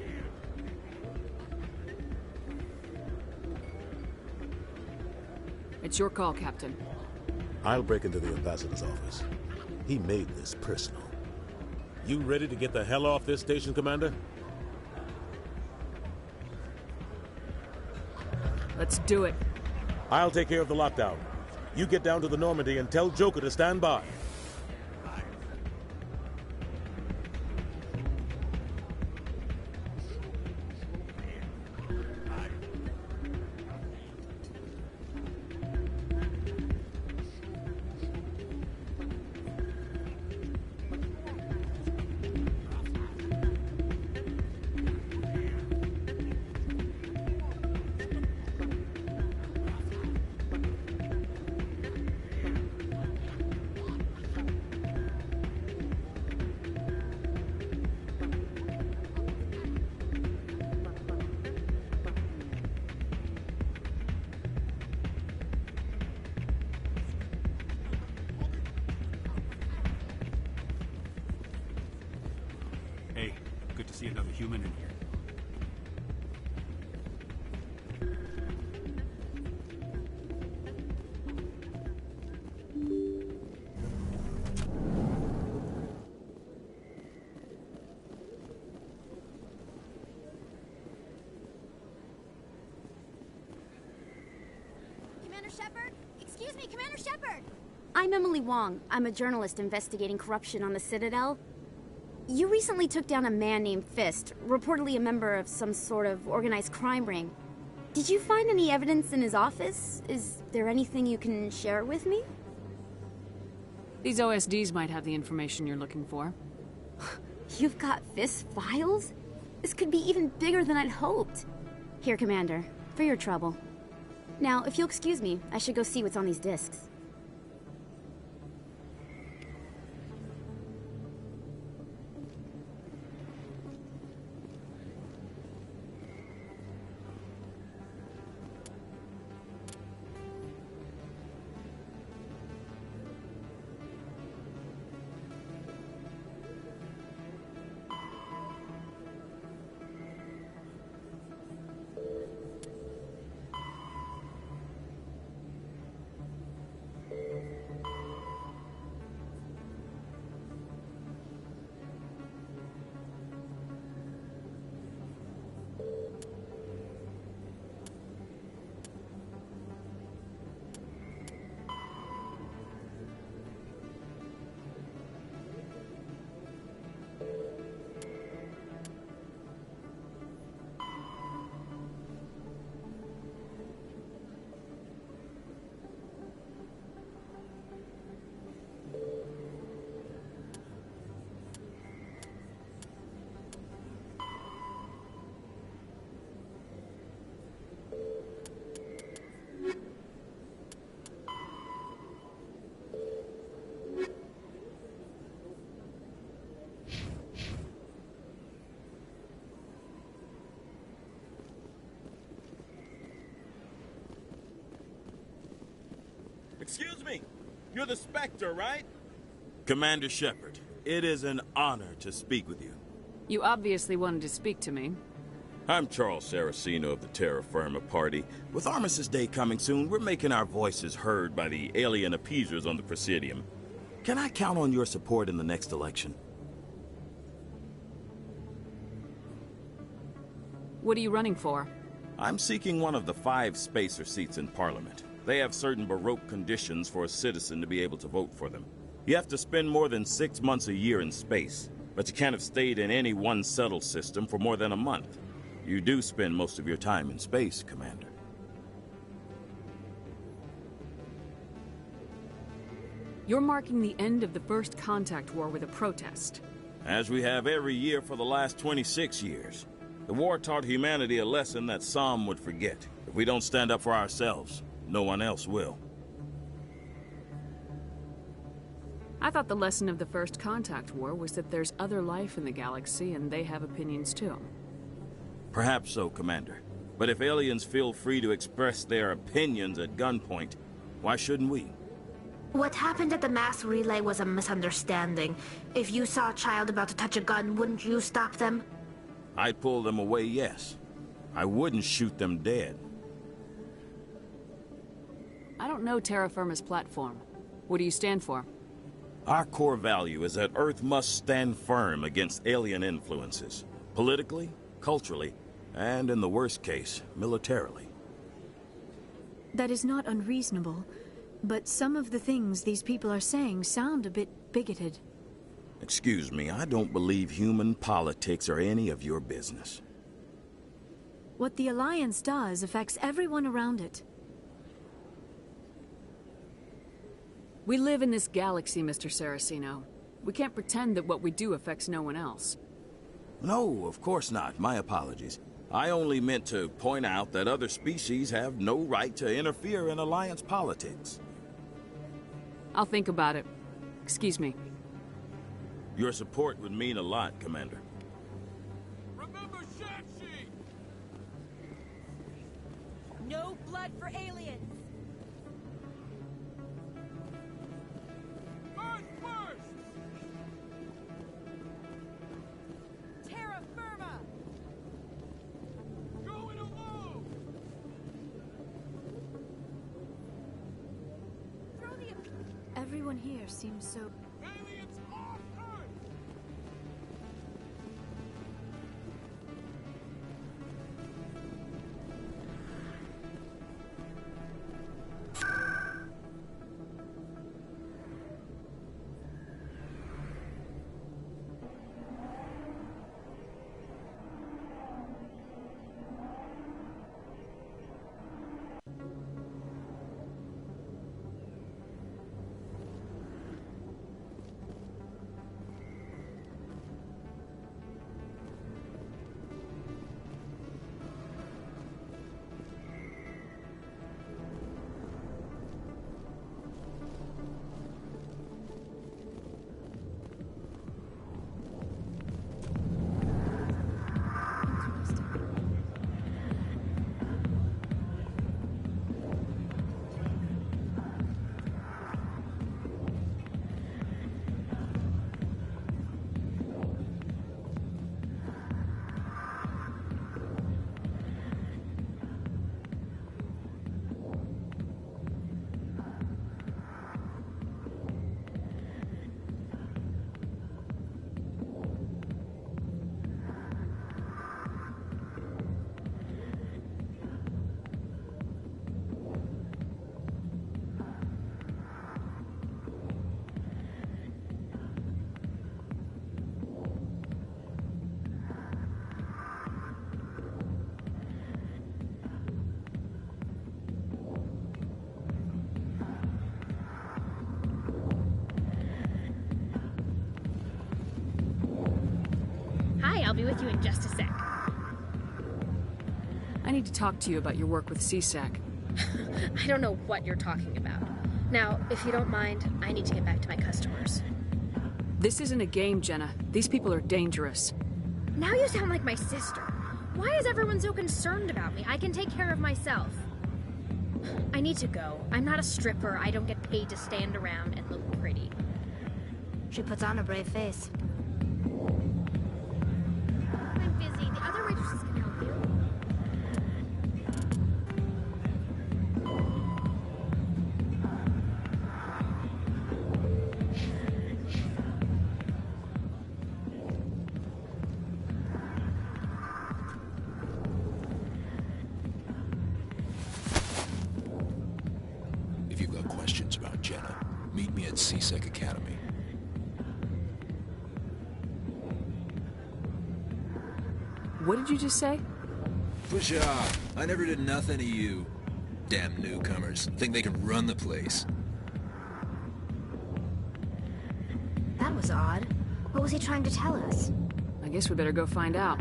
It's your call, Captain. I'll break into the Ambassador's office. He made this personal. You ready to get the hell off this station, Commander? Let's do it. I'll take care of the lockdown. You get down to the Normandy and tell Joker to stand by. see another human in here. Commander Shepard? Excuse me, Commander Shepard! I'm Emily Wong. I'm a journalist investigating corruption on the Citadel. You recently took down a man named Fist, reportedly a member of some sort of organized crime ring. Did you find any evidence in his office? Is there anything you can share with me? These OSDs might have the information you're looking for. You've got Fist's files? This could be even bigger than I'd hoped. Here, Commander, for your trouble. Now, if you'll excuse me, I should go see what's on these discs. Excuse me, you're the Spectre, right? Commander Shepard, it is an honor to speak with you. You obviously wanted to speak to me. I'm Charles Saraceno of the Terra Firma Party. With Armistice Day coming soon, we're making our voices heard by the alien appeasers on the Presidium. Can I count on your support in the next election? What are you running for? I'm seeking one of the 5 spacer seats in Parliament. They have certain Baroque conditions for a citizen to be able to vote for them. You have to spend more than 6 months a year in space, but you can't have stayed in any one settled system for more than a month. You do spend most of your time in space, Commander. You're marking the end of the First Contact War with a protest. As we have every year for the last 26 years. The war taught humanity a lesson that some would forget. If we don't stand up for ourselves, no one else will. I thought the lesson of the First Contact War was that there's other life in the galaxy and they have opinions too. Perhaps so, Commander. But if aliens feel free to express their opinions at gunpoint, why shouldn't we? What happened at the mass relay was a misunderstanding. If you saw a child about to touch a gun, wouldn't you stop them? I'd pull them away, yes. I wouldn't shoot them dead. I don't know Terra Firma's platform. What do you stand for? Our core value is that Earth must stand firm against alien influences. Politically, culturally, and in the worst case, militarily. That is not unreasonable, but some of the things these people are saying sound a bit bigoted. Excuse me, I don't believe human politics are any of your business. What the Alliance does affects everyone around it. We live in this galaxy, Mr. Saraceno. We can't pretend that what we do affects no one else. No, of course not. My apologies. I only meant to point out that other species have no right to interfere in Alliance politics. I'll think about it. Excuse me. Your support would mean a lot, Commander. Remember Shang-Chi! No blood for aliens! Earth first! Terra Firma! Everyone here seems so... Hi, I'll be with you in just a sec. I need to talk to you about your work with CSAC. I don't know what you're talking about. Now, if you don't mind, I need to get back to my customers. This isn't a game, Jenna. These people are dangerous. Now you sound like my sister. Why is everyone so concerned about me? I can take care of myself. I need to go. I'm not a stripper. I don't get paid to stand around and look pretty. She puts on a brave face. I'm busy. The other waitresses can help you. If you've got questions about Jenna, meet me at CSEC Academy. What did you just say? Push off. I never did nothing to you. Damn newcomers. Think they can run the place. That was odd. What was he trying to tell us? I guess we better go find out.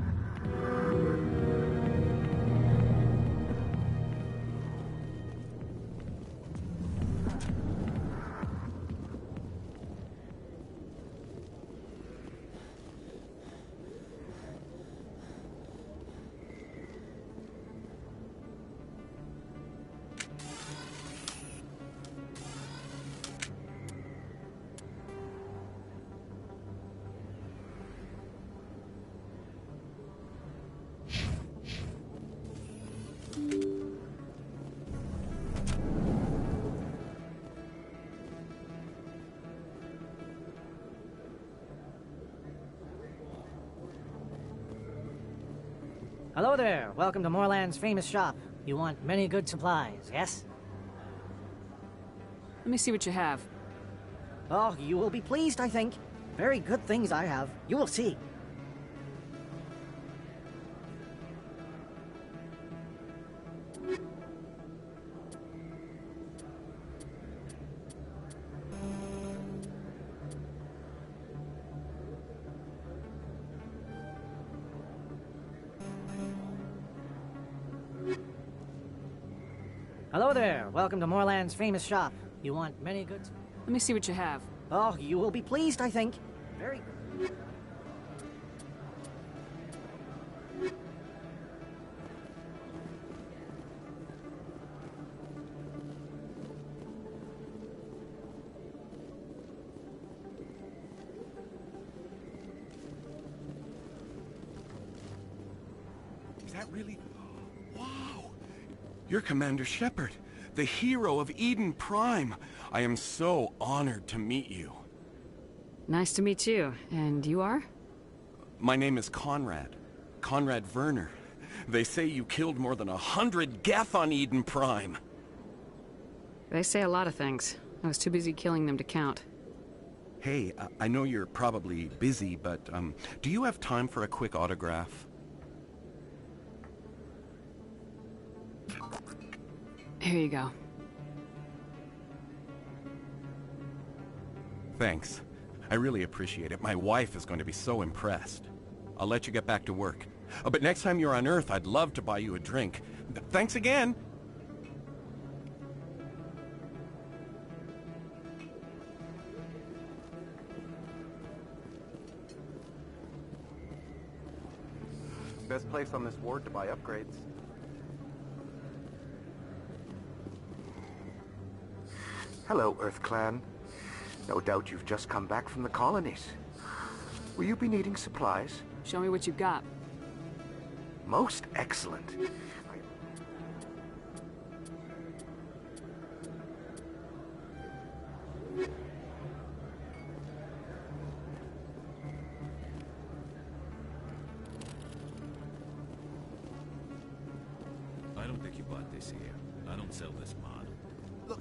Hello there. Welcome to Moorland's famous shop. You want many good supplies, yes? Let me see what you have. Oh, you will be pleased, I think. Very good things I have. You will see. Hello there. Welcome to Moorland's famous shop. You want many goods? Let me see what you have. Oh, you will be pleased, I think. Very good. Is that really... Wow! You're Commander Shepard. the hero of Eden Prime. I am so honored to meet you. Nice to meet you. And you are? My name is Conrad. Conrad Werner. They say you killed more than 100 Geth on Eden Prime. They say a lot of things. I was too busy killing them to count. Hey, I know you're probably busy, but do you have time for a quick autograph? Here you go. Thanks. I really appreciate it. My wife is going to be so impressed. I'll let you get back to work. But next time you're on Earth, I'd love to buy you a drink. Thanks again! Best place on this ward to buy upgrades. Hello, Earth Clan. No doubt you've just come back from the colonies. Will you be needing supplies? Show me what you got. Most excellent. I don't think you bought this here. I don't sell this mod. Look.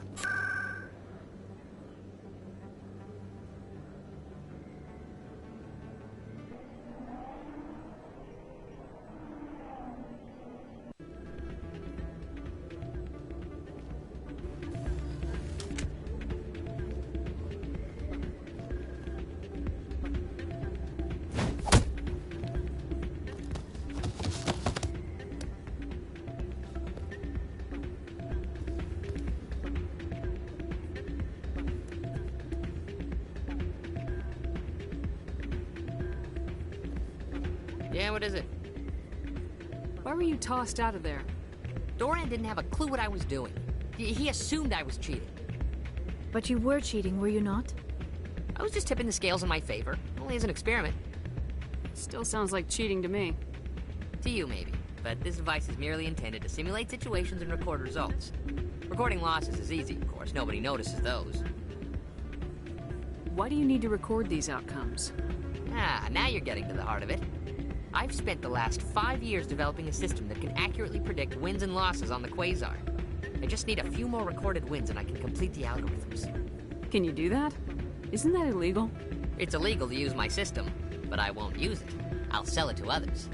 Yeah, what is it? Why were you tossed out of there? Doran didn't have a clue what I was doing. He assumed I was cheating. But you were cheating, were you not? I was just tipping the scales in my favor. Only as an experiment. Still sounds like cheating to me. To you, maybe. But this device is merely intended to simulate situations and record results. Recording losses is easy, of course. Nobody notices those. Why do you need to record these outcomes? Ah, now you're getting to the heart of it. I've spent the last 5 years developing a system that can accurately predict wins and losses on the Quasar. I just need a few more recorded wins and I can complete the algorithms. Can you do that? Isn't that illegal? It's illegal to use my system, but I won't use it. I'll sell it to others.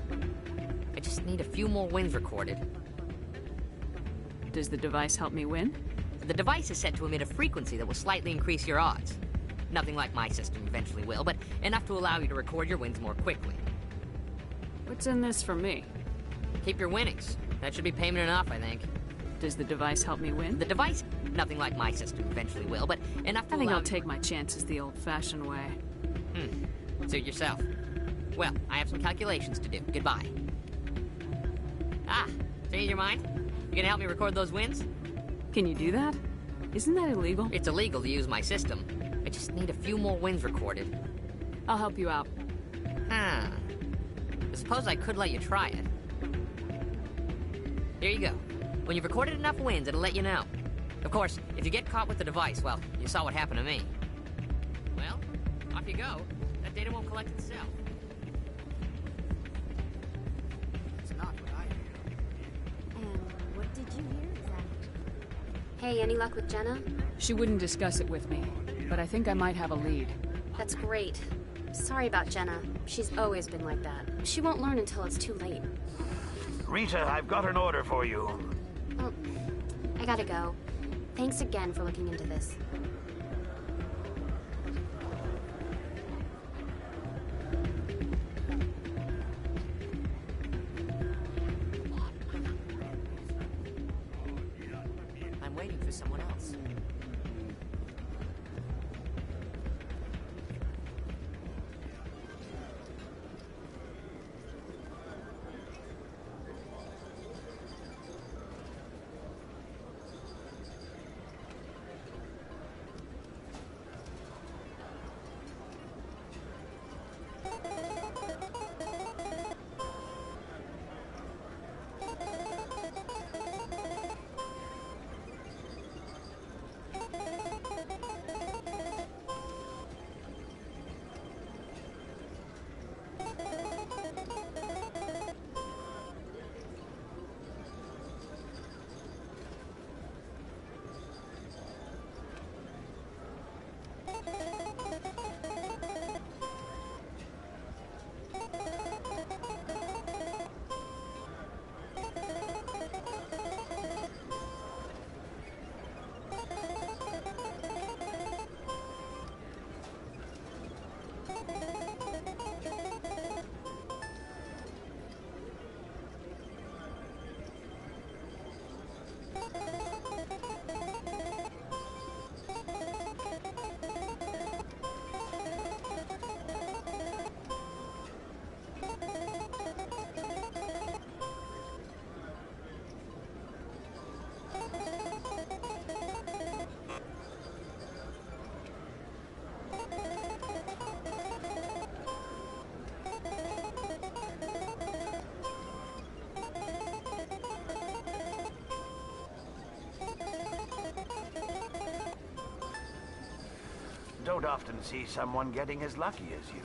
I just need a few more wins recorded. Does the device help me win? The device is set to emit a frequency that will slightly increase your odds. Nothing like my system eventually will, but enough to allow you to record your wins more quickly. What's in this for me? Keep your winnings. That should be payment enough, I think. Does the device help me win? The device, nothing like my system eventually will, but enough to I think allow I'll take my chances the old-fashioned way. Suit yourself. Well, I have some calculations to do. Goodbye. Ah, change your mind? You gonna help me record those wins? Can you do that? Isn't that illegal? It's illegal to use my system. I just need a few more wins recorded. I'll help you out. I suppose I could let you try it. Here you go. When you've recorded enough wins, it'll let you know. Of course, if you get caught with the device, well, you saw what happened to me. Well, off you go. That data won't collect itself. It's not what I hear. And what did you hear exactly? Hey, any luck with Jenna? She wouldn't discuss it with me, but I think I might have a lead. That's great. Sorry about Jenna. She's always been like that. She won't learn until it's too late. Rita, I've got an order for you. Oh, I gotta go. Thanks again for looking into this. I'm waiting for someone else. Don't often see someone getting as lucky as you.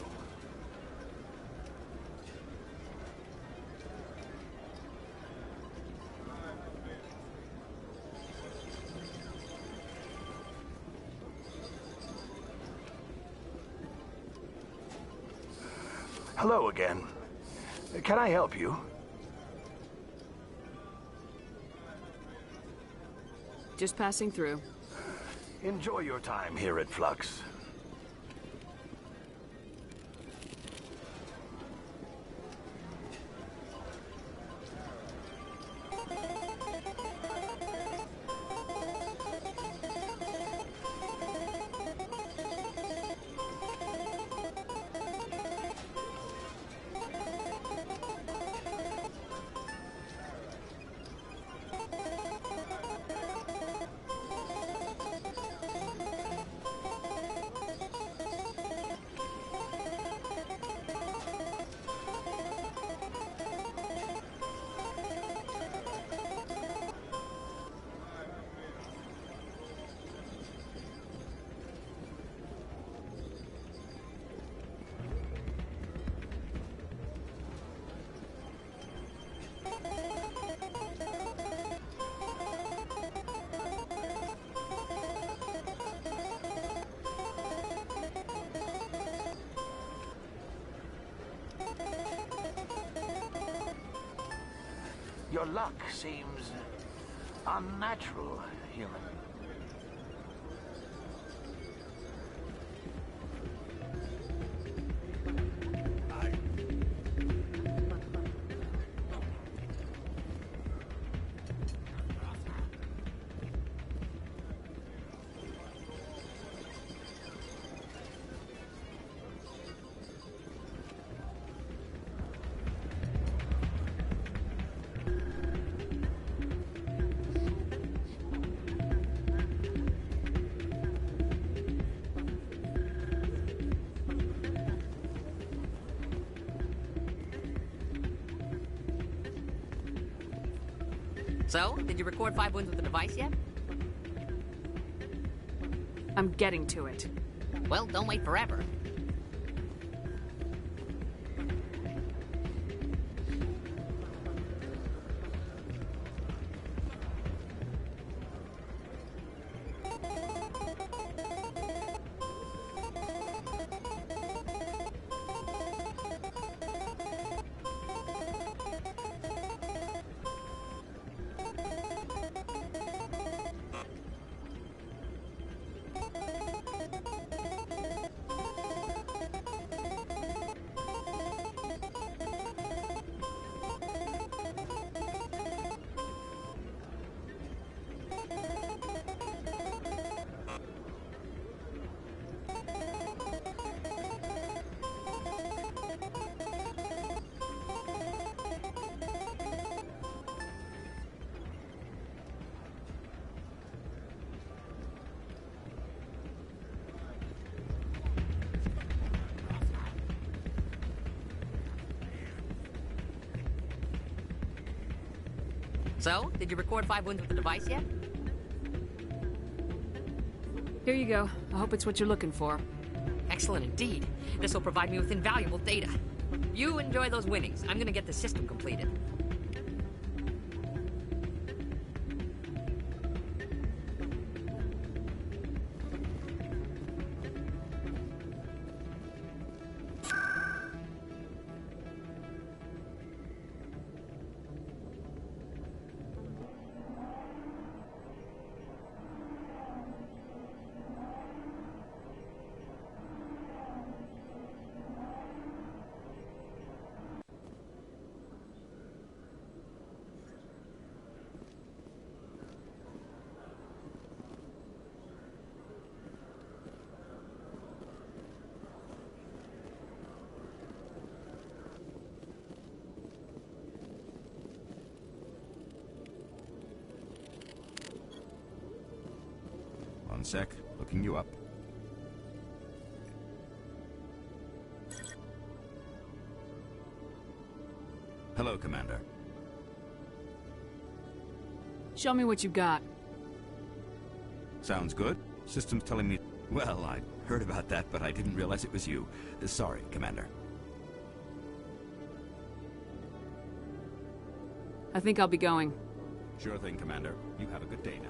Hello again. Can I help you? Just passing through. Enjoy your time here at Flux. Your luck seems unnatural, human. So, did you record 5 wins with the device yet? I'm getting to it. Well, don't wait forever. So, did you record 5 wins with the device yet? Here you go. I hope it's what you're looking for. Excellent indeed. This will provide me with invaluable data. You enjoy those winnings. I'm gonna get the system completed. One sec, looking you up. Hello, Commander. Show me what you got. Sounds good. System's telling me Well, I heard about that, but I didn't realize it was you. Sorry, Commander. I think I'll be going. Sure thing, Commander. You have a good day now.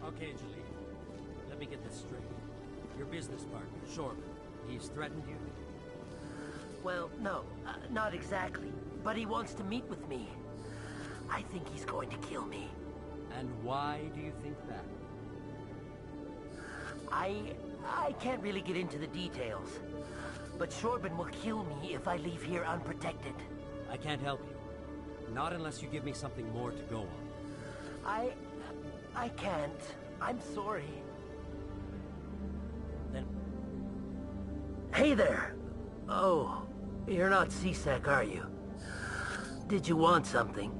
Okay, Julie. Let me get this straight. Your business partner, Shorman, he's threatened you? Well, no, not exactly. But he wants to meet with me. I think he's going to kill me. And why do you think that? I can't really get into the details. But Shorban will kill me if I leave here unprotected. I can't help you. Not unless you give me something more to go on. I can't. I'm sorry. Then... Hey there! Oh, you're not CSEC, are you? Did you want something?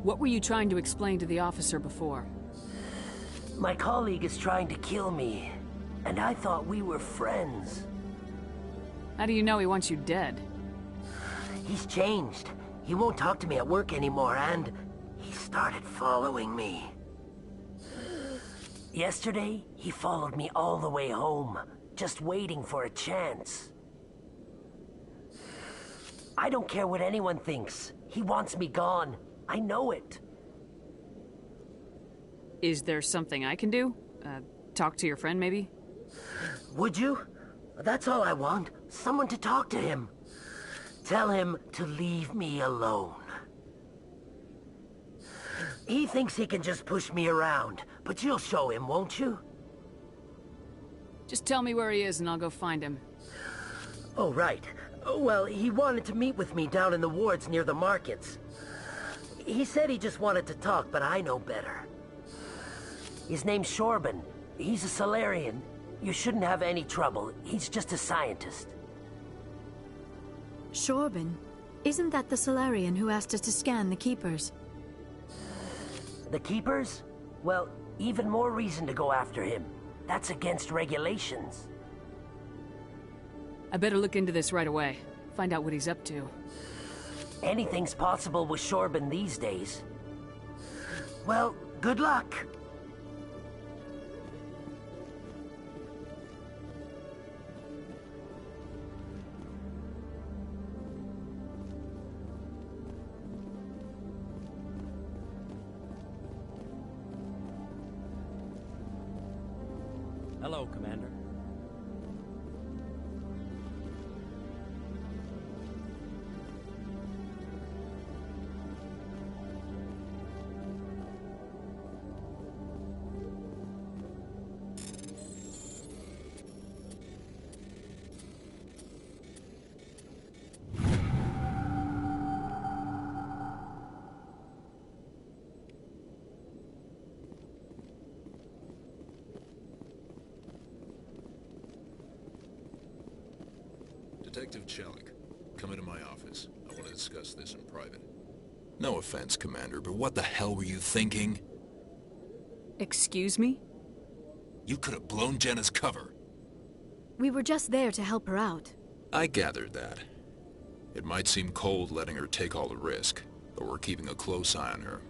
What were you trying to explain to the officer before? My colleague is trying to kill me, and I thought we were friends. How do you know he wants you dead? He's changed. He won't talk to me at work anymore, and he started following me. Yesterday, he followed me all the way home, just waiting for a chance. I don't care what anyone thinks. He wants me gone. I know it. Is there something I can do? Talk to your friend, maybe? Would you? That's all I want. Someone to talk to him. Tell him to leave me alone. He thinks he can just push me around, but you'll show him, won't you? Just tell me where he is and I'll go find him. Oh, right. Well, he wanted to meet with me down in the wards near the markets. He said he just wanted to talk, but I know better. His name's Shorban. He's a Solarian. You shouldn't have any trouble. He's just a scientist. Shorban? Isn't that the Solarian who asked us to scan the Keepers? The Keepers? Well, even more reason to go after him. That's against regulations. I better look into this right away. Find out what he's up to. Anything's possible with Shorban these days. Well, good luck. Hello, Commander. Detective Chelik, come into my office. I want to discuss this in private. No offense, Commander, but what the hell were you thinking? Excuse me? You could have blown Jenna's cover. We were just there to help her out. I gathered that. It might seem cold letting her take all the risk, but we're keeping a close eye on her.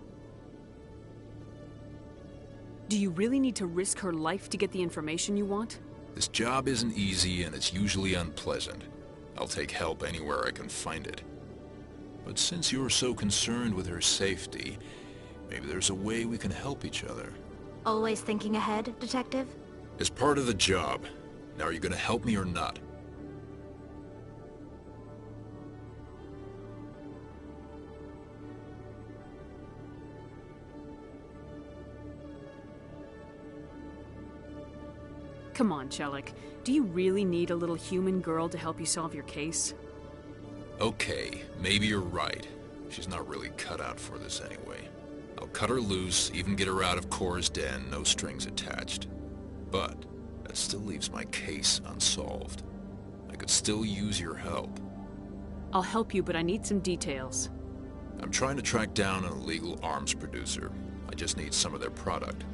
Do you really need to risk her life to get the information you want? This job isn't easy and it's usually unpleasant. I'll take help anywhere I can find it. But since you're so concerned with her safety, maybe there's a way we can help each other. Always thinking ahead, Detective? It's part of the job. Now, are you gonna help me or not? Come on, Chelik. Do you really need a little human girl to help you solve your case? Okay, maybe you're right. She's not really cut out for this anyway. I'll cut her loose, even get her out of Cora's den, no strings attached. But that still leaves my case unsolved. I could still use your help. I'll help you, but I need some details. I'm trying to track down an illegal arms producer. I just need some of their product.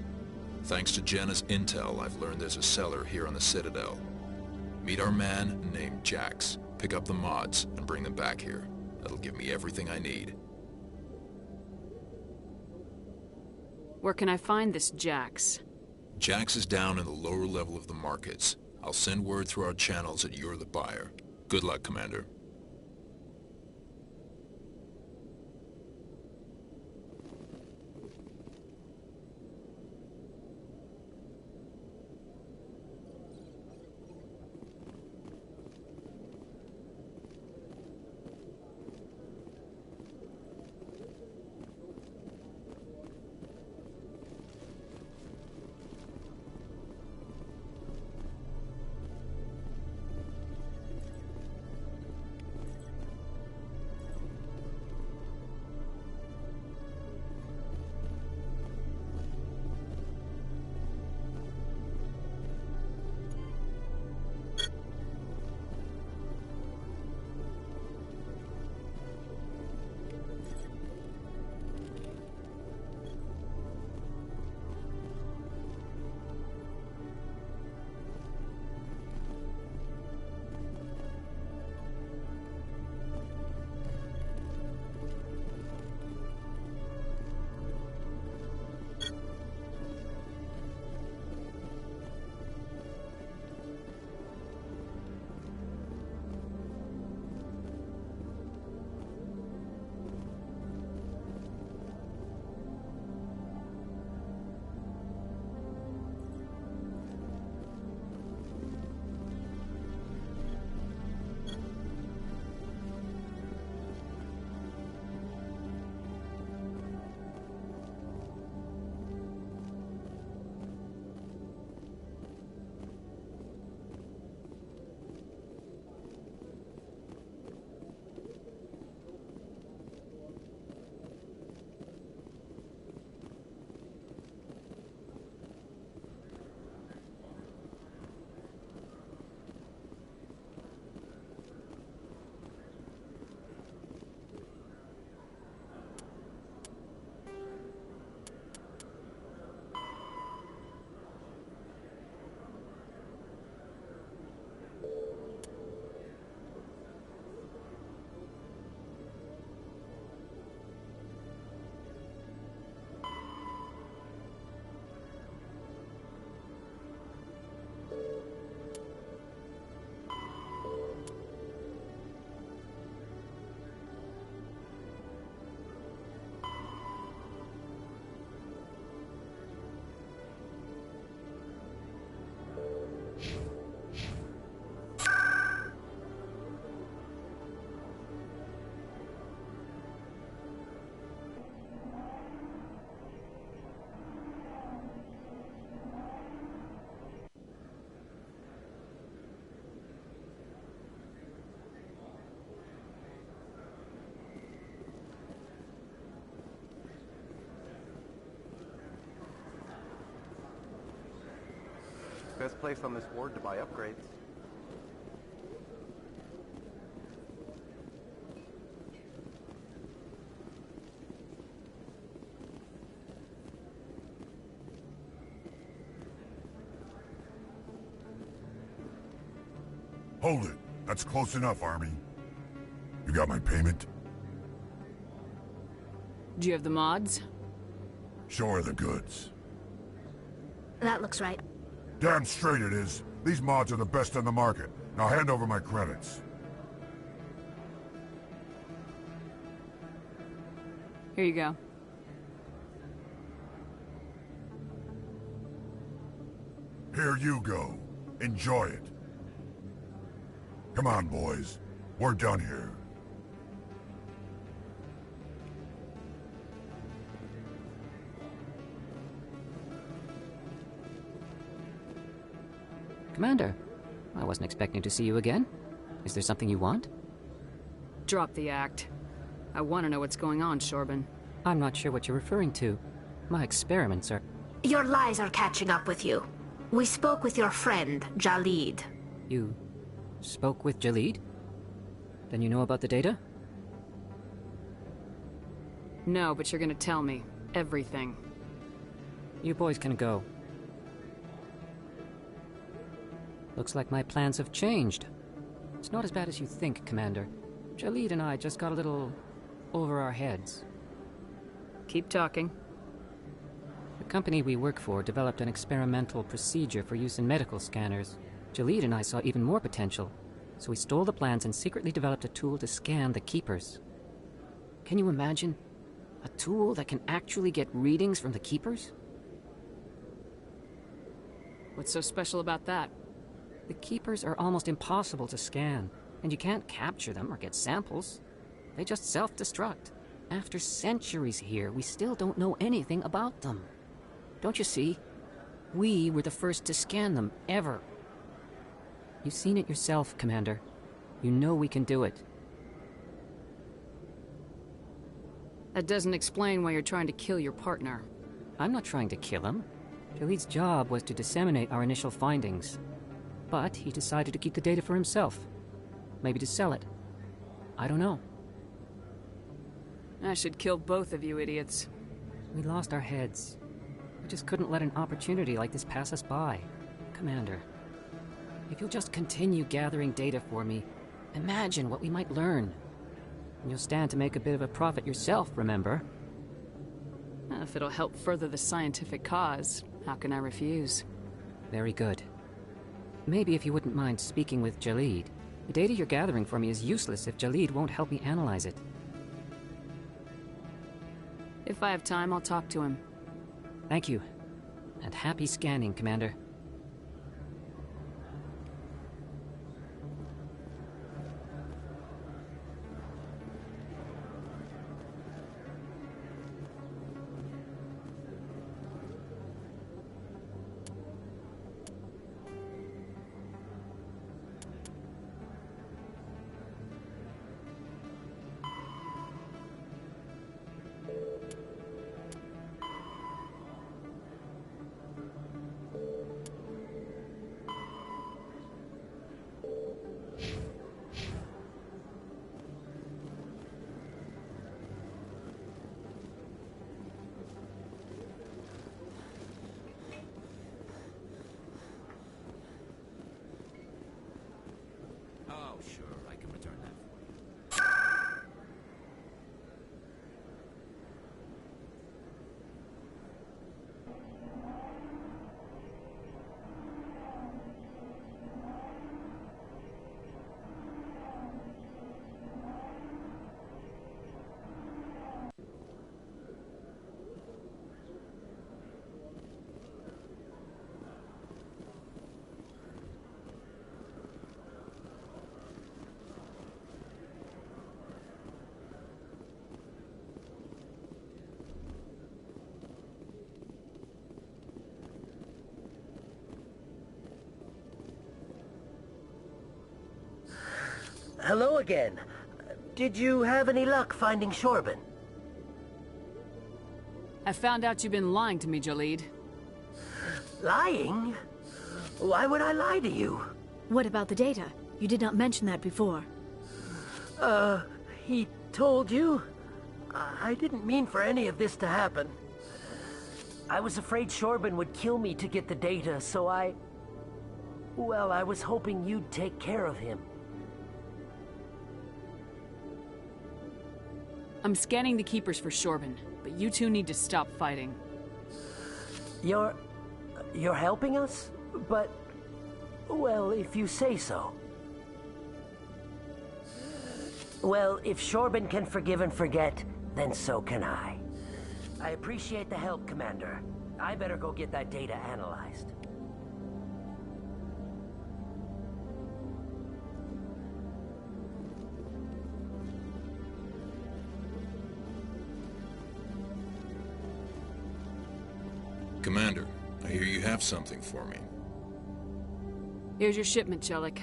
Thanks to Jenna's intel, I've learned there's a seller here on the Citadel. Meet our man named Jax. Pick up the mods and bring them back here. That'll give me everything I need. Where can I find this Jax? Jax is down in the lower level of the markets. I'll send word through our channels that you're the buyer. Good luck, Commander. Best place on this ward to buy upgrades. Hold it. That's close enough, Army. You got my payment? Do you have the mods? Show her the goods. That looks right. Damn straight it is. These mods are the best on the market. Now hand over my credits. Here you go. Here you go. Enjoy it. Come on, boys. We're done here. Commander, I wasn't expecting to see you again. Is there something you want? Drop the act. I want to know what's going on, Shorban. I'm not sure what you're referring to. My experiments are... Your lies are catching up with you. We spoke with your friend, Jalid. You spoke with Jalid? Then you know about the data? No, but you're gonna tell me. Everything. You boys can go. Looks like my plans have changed. It's not as bad as you think, Commander. Jalid and I just got a little over our heads. Keep talking. The company we work for developed an experimental procedure for use in medical scanners. Jalid and I saw even more potential, so we stole the plans and secretly developed a tool to scan the Keepers. Can you imagine? A tool that can actually get readings from the Keepers? What's so special about that? The Keepers are almost impossible to scan, and you can't capture them or get samples. They just self-destruct. After centuries here, we still don't know anything about them. Don't you see? We were the first to scan them, ever. You've seen it yourself, Commander. You know we can do it. That doesn't explain why you're trying to kill your partner. I'm not trying to kill him. Jalid's job was to disseminate our initial findings. But he decided to keep the data for himself. Maybe to sell it. I don't know. I should kill both of you idiots. We lost our heads. We just couldn't let an opportunity like this pass us by. Commander, if you'll just continue gathering data for me, imagine what we might learn. And you'll stand to make a bit of a profit yourself, remember? If it'll help further the scientific cause, how can I refuse? Very good. Maybe if you wouldn't mind speaking with Jalid. The data you're gathering for me is useless if Jalid won't help me analyze it. If I have time, I'll talk to him. Thank you. And happy scanning, Commander. Hello again. Did you have any luck finding Shorban? I found out you've been lying to me, Jalid. Lying? Why would I lie to you? What about the data? You did not mention that before. He told you? I didn't mean for any of this to happen. I was afraid Shorban would kill me to get the data, so well, I was hoping you'd take care of him. I'm scanning the Keepers for Shorban, but you two need to stop fighting. You're helping us? But, well, if you say so. Well, if Shorban can forgive and forget, then so can I. I appreciate the help, Commander. I better go get that data analyzed. Commander, I hear you have something for me. Here's your shipment, Chelik.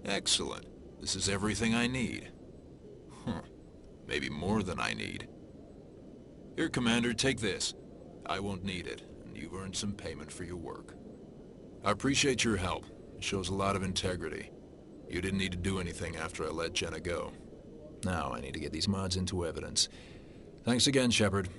Excellent. This is everything I need. Huh. Maybe more than I need. Here, Commander, take this. I won't need it, and you've earned some payment for your work. I appreciate your help. It shows a lot of integrity. You didn't need to do anything after I let Jenna go. Now I need to get these mods into evidence. Thanks again, Shepard.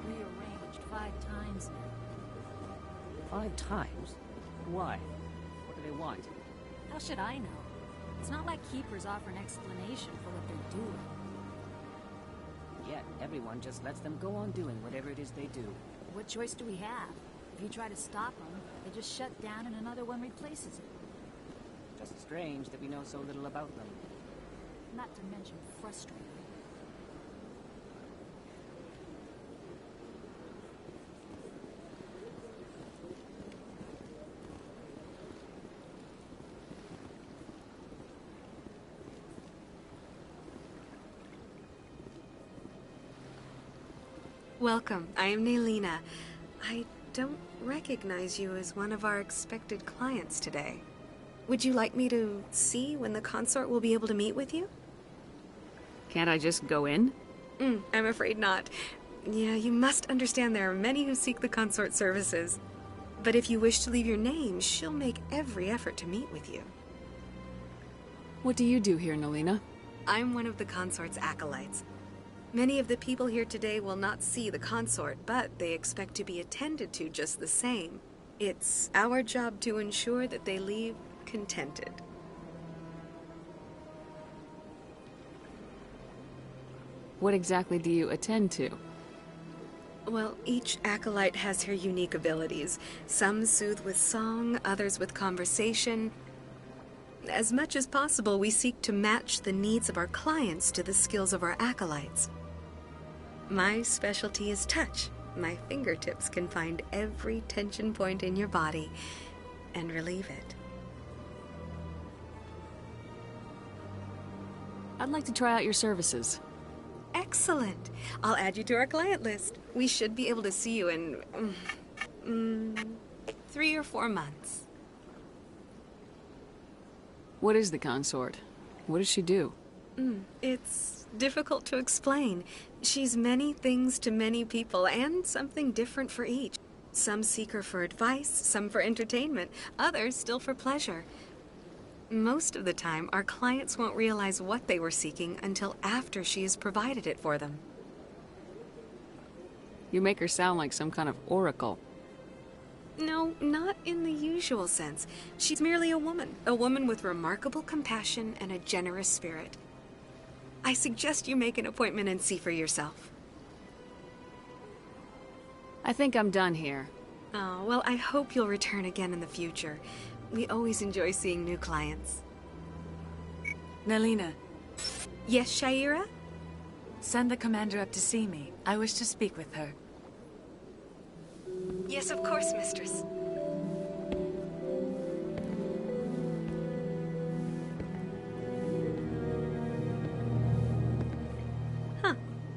Rearranged 5 times now. 5 times? Why? What do they want? How should I know? It's not like Keepers offer an explanation for what they're doing. Yet everyone just lets them go on doing whatever it is they do. What choice do we have? If you try to stop them, they just shut down and another one replaces it. Just strange that we know so little about them. Not to mention frustrating. Welcome. I am Naylina. I don't recognize you as one of our expected clients today. Would you like me to see when the consort will be able to meet with you? Can't I just go in? I'm afraid not. Yeah, you must understand there are many who seek the consort services. But if you wish to leave your name, she'll make every effort to meet with you. What do you do here, Naylina? I'm one of the consort's acolytes. Many of the people here today will not see the consort, but they expect to be attended to just the same. It's our job to ensure that they leave contented. What exactly do you attend to? Well, each acolyte has her unique abilities. Some soothe with song, others with conversation. As much as possible, we seek to match the needs of our clients to the skills of our acolytes. My specialty is touch. My fingertips can find every tension point in your body and relieve it. I'd like to try out your services. Excellent. I'll add you to our client list. We should be able to see you in 3 or 4 months. What is the consort? What does she do? It's difficult to explain. She's many things to many people, and something different for each. Some seek her for advice, some for entertainment, others still for pleasure. Most of the time, our clients won't realize what they were seeking until after she has provided it for them. You make her sound like some kind of oracle. No, not in the usual sense. She's merely a woman with remarkable compassion and a generous spirit. I suggest you make an appointment and see for yourself. I think I'm done here. Oh, well, I hope you'll return again in the future. We always enjoy seeing new clients. Nalina. Yes, Shaira? Send the commander up to see me. I wish to speak with her. Yes, of course, mistress. Huh.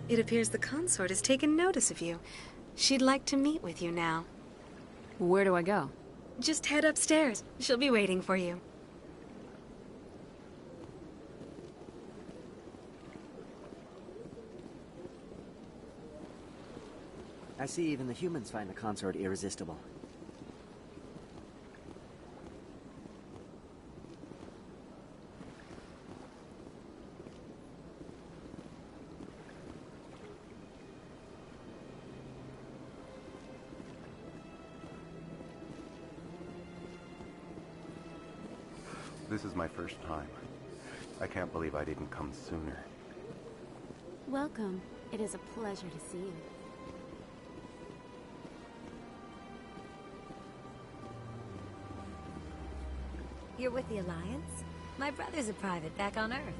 It appears the consort has taken notice of you. She'd like to meet with you now. Where do I go? Just head upstairs. She'll be waiting for you. I see even the humans find the consort irresistible. This is my first time. I can't believe I didn't come sooner. Welcome. It is a pleasure to see you. You're with the Alliance? My brother's a private back on Earth.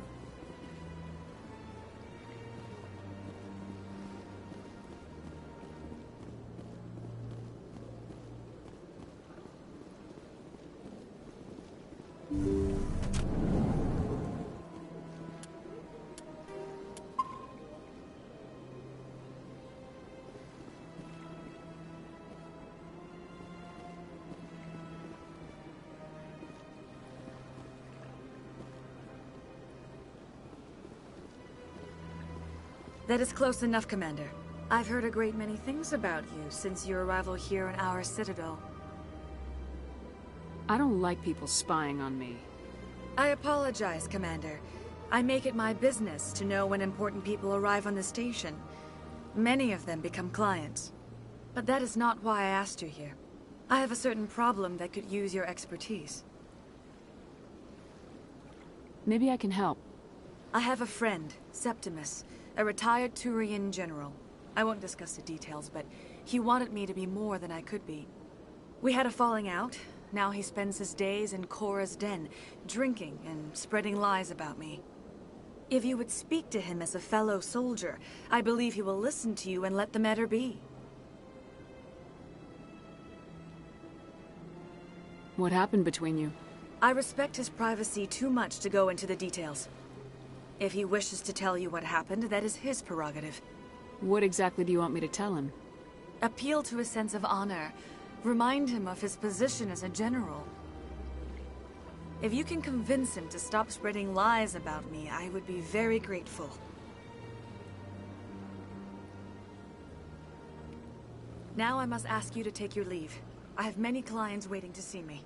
That is close enough, Commander. I've heard a great many things about you since your arrival here in our citadel. I don't like people spying on me. I apologize, Commander. I make it my business to know when important people arrive on the station. Many of them become clients. But that is not why I asked you here. I have a certain problem that could use your expertise. Maybe I can help. I have a friend, Septimus, a retired Turian general. I won't discuss the details, but he wanted me to be more than I could be. We had a falling out. Now he spends his days in Cora's den, drinking and spreading lies about me. If you would speak to him as a fellow soldier, I believe he will listen to you and let the matter be. What happened between you? I respect his privacy too much to go into the details. If he wishes to tell you what happened, that is his prerogative. What exactly do you want me to tell him? Appeal to his sense of honor. Remind him of his position as a general. If you can convince him to stop spreading lies about me, I would be very grateful. Now I must ask you to take your leave. I have many clients waiting to see me.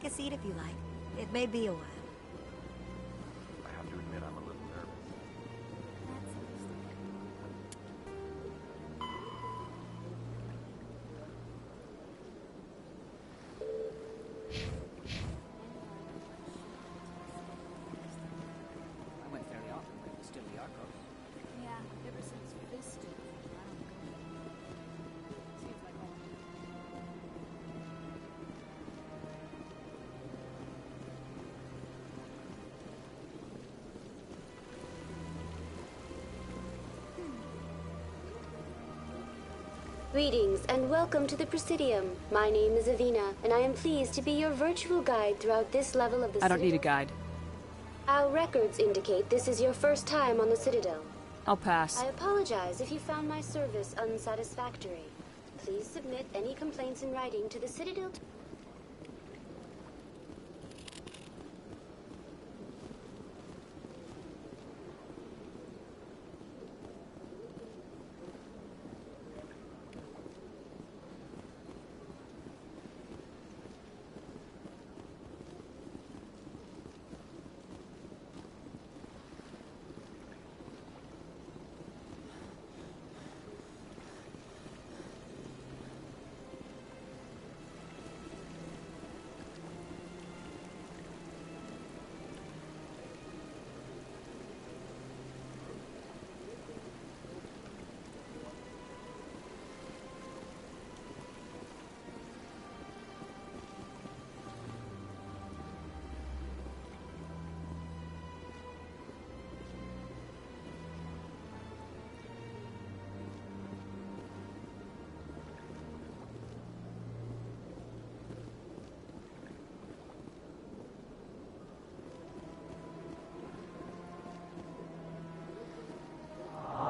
Take a seat if you like. It may be a while. I have to admit I'm a little nervous. I went fairly often when it was still the Arco. Yeah, ever since this stupid seems like all. Greetings and welcome to the Presidium. My name is Avina, and I am pleased to be your virtual guide throughout this level of the I don't need a Citadel. guide. Our records indicate this is your first time on the Citadel. I'll pass. I apologize if you found my service unsatisfactory. Please submit any complaints in writing to the Citadel.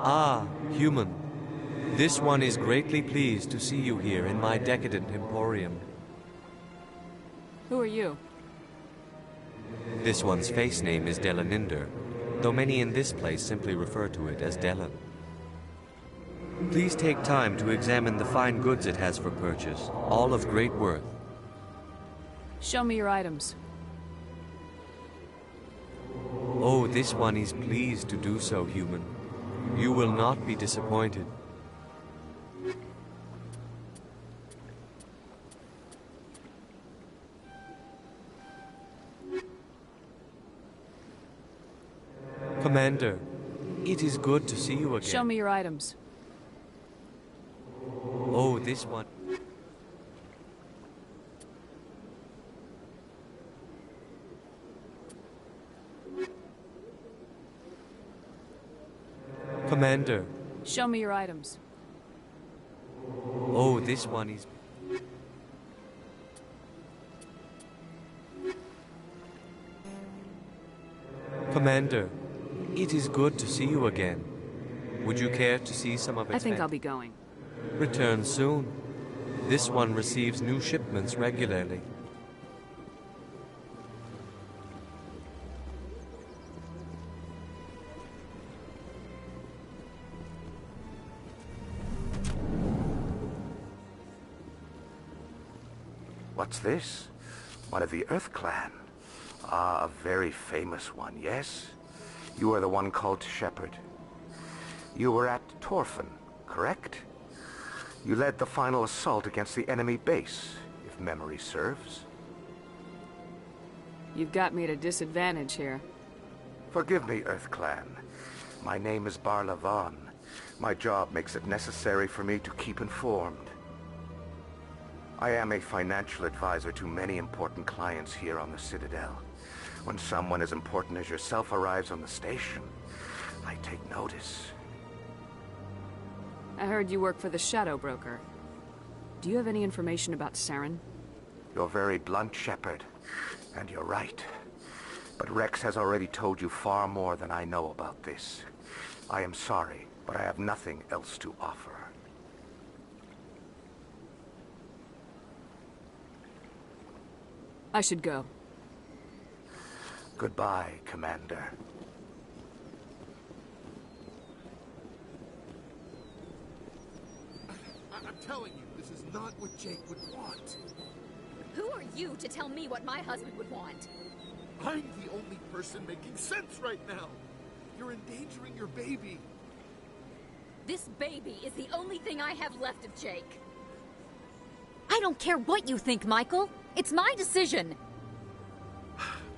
Ah, human. This one is greatly pleased to see you here in my decadent emporium. Who are you? This one's face name is Delaninder, though many in this place simply refer to it as Delan. Please take time to examine the fine goods it has for purchase, all of great worth. Show me your items. Oh, this one is pleased to do so, human. You will not be disappointed. Commander, it is good to see you again. Show me your items. Oh, this one. Commander. Show me your items. Oh, this one is... Commander, it is good to see you again. Would you care to see some of its I think men? I'll be going. Return soon. This one receives new shipments regularly. What's this? One of the Earth Clan. Ah, a very famous one, yes? You are the one called Shepard. You were at Torfan, correct? You led the final assault against the enemy base, if memory serves. You've got me at a disadvantage here. Forgive me, Earth Clan. My name is Barla Vaughn. My job makes it necessary for me to keep informed. I am a financial advisor to many important clients here on the Citadel. When someone as important as yourself arrives on the station, I take notice. I heard you work for the Shadow Broker. Do you have any information about Saren? You're very blunt, Shepard, and you're right. But Rex has already told you far more than I know about this. I am sorry, but I have nothing else to offer. I should go. Goodbye, Commander. I'm telling you, this is not what Jake would want. Who are you to tell me what my husband would want? I'm the only person making sense right now. You're endangering your baby. This baby is the only thing I have left of Jake. I don't care what you think, Michael. It's my decision.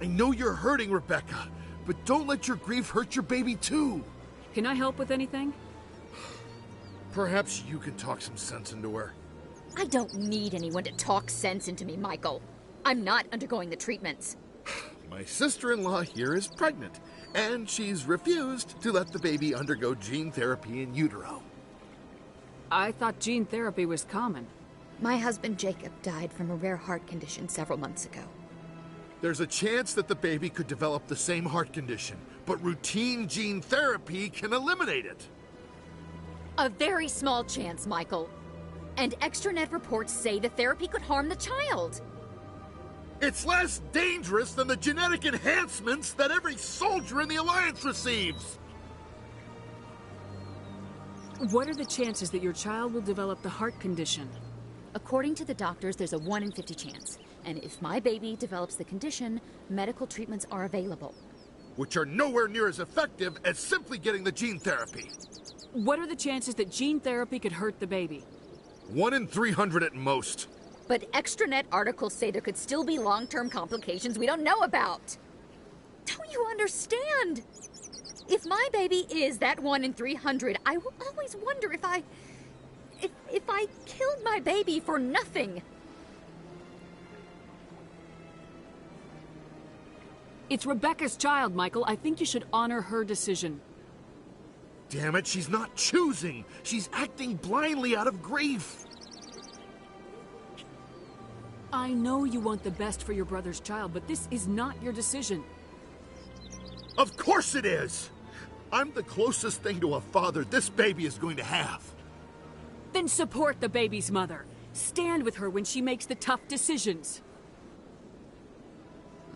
I know you're hurting, Rebecca, but don't let your grief hurt your baby too. Can I help with anything? Perhaps you can talk some sense into her. I don't need anyone to talk sense into me, Michael. I'm not undergoing the treatments. My sister-in-law here is pregnant, and she's refused to let the baby undergo gene therapy in utero. I thought gene therapy was common. My husband Jacob died from a rare heart condition several months ago. There's a chance that the baby could develop the same heart condition, but routine gene therapy can eliminate it. A very small chance, Michael. And extranet reports say the therapy could harm the child. It's less dangerous than the genetic enhancements that every soldier in the Alliance receives. What are the chances that your child will develop the heart condition? According to the doctors, there's a 1 in 50 chance. And if my baby develops the condition, medical treatments are available. Which are nowhere near as effective as simply getting the gene therapy. What are the chances that gene therapy could hurt the baby? 1 in 300 at most. But extranet articles say there could still be long-term complications we don't know about. Don't you understand? If my baby is that 1 in 300, I will always wonder if I killed my baby for nothing. It's Rebecca's child, Michael. I think you should honor her decision. Damn it, she's not choosing. She's acting blindly out of grief. I know you want the best for your brother's child, but this is not your decision. Of course it is! I'm the closest thing to a father this baby is going to have. Then support the baby's mother. Stand with her when she makes the tough decisions.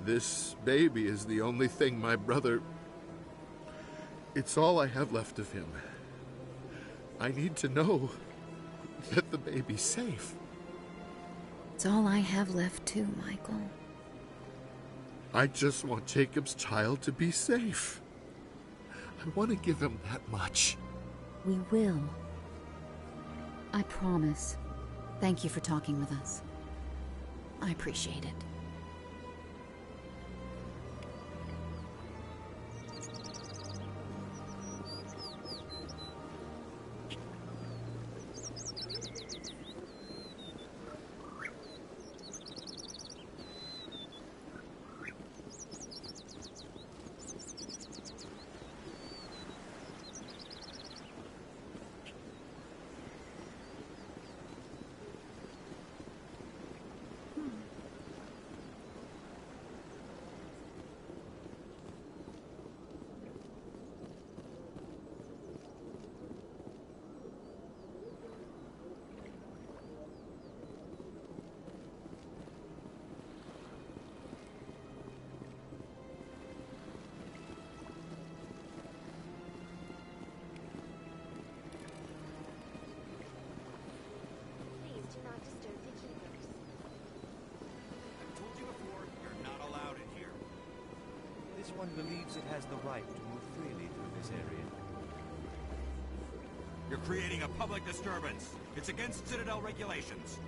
This baby is the only thing my brother... It's all I have left of him. I need to know that the baby's safe. It's all I have left too, Michael. I just want Jacob's child to be safe. I want to give him that much. We will. I promise. Thank you for talking with us. I appreciate it. One believes it has the right to move freely through this area. You're creating a public disturbance. It's against Citadel regulations.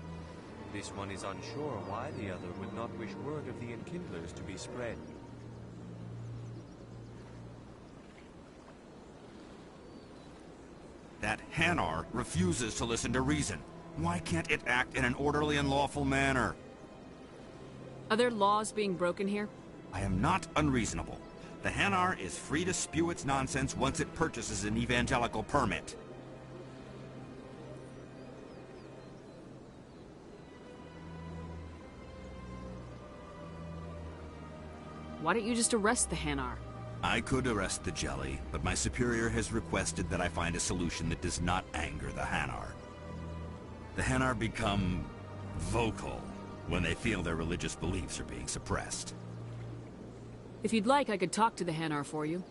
This one is unsure why the other would not wish word of the Enkindlers to be spread. That Hanar refuses to listen to reason. Why can't it act in an orderly and lawful manner? Are there laws being broken here? I am not unreasonable. The Hanar is free to spew its nonsense once it purchases an evangelical permit. Why don't you just arrest the Hanar? I could arrest the Jelly, but my superior has requested that I find a solution that does not anger the Hanar. The Hanar become vocal when they feel their religious beliefs are being suppressed. If you'd like, I could talk to the Hanar for you.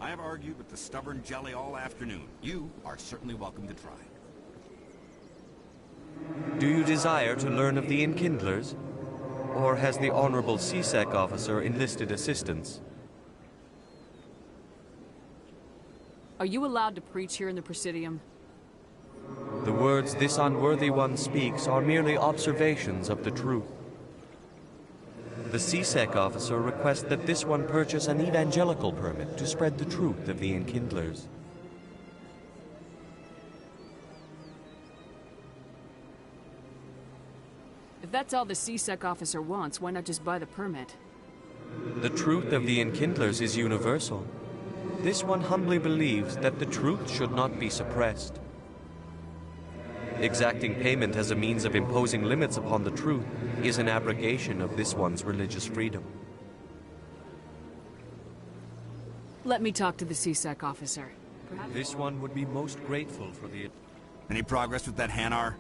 I have argued with the stubborn Jelly all afternoon. You are certainly welcome to try. Do you desire to learn of the Enkindlers? Or has the Honorable CSEC officer enlisted assistance? Are you allowed to preach here in the Presidium? The words this unworthy one speaks are merely observations of the truth. The CSEC officer requests that this one purchase an evangelical permit to spread the truth of the Enkindlers. If that's all the CSEC officer wants, why not just buy the permit? The truth of the Enkindlers is universal. This one humbly believes that the truth should not be suppressed. Exacting payment as a means of imposing limits upon the truth is an abrogation of this one's religious freedom. Let me talk to the CSEC officer. This one would be most grateful for the... Any progress with that Hanar?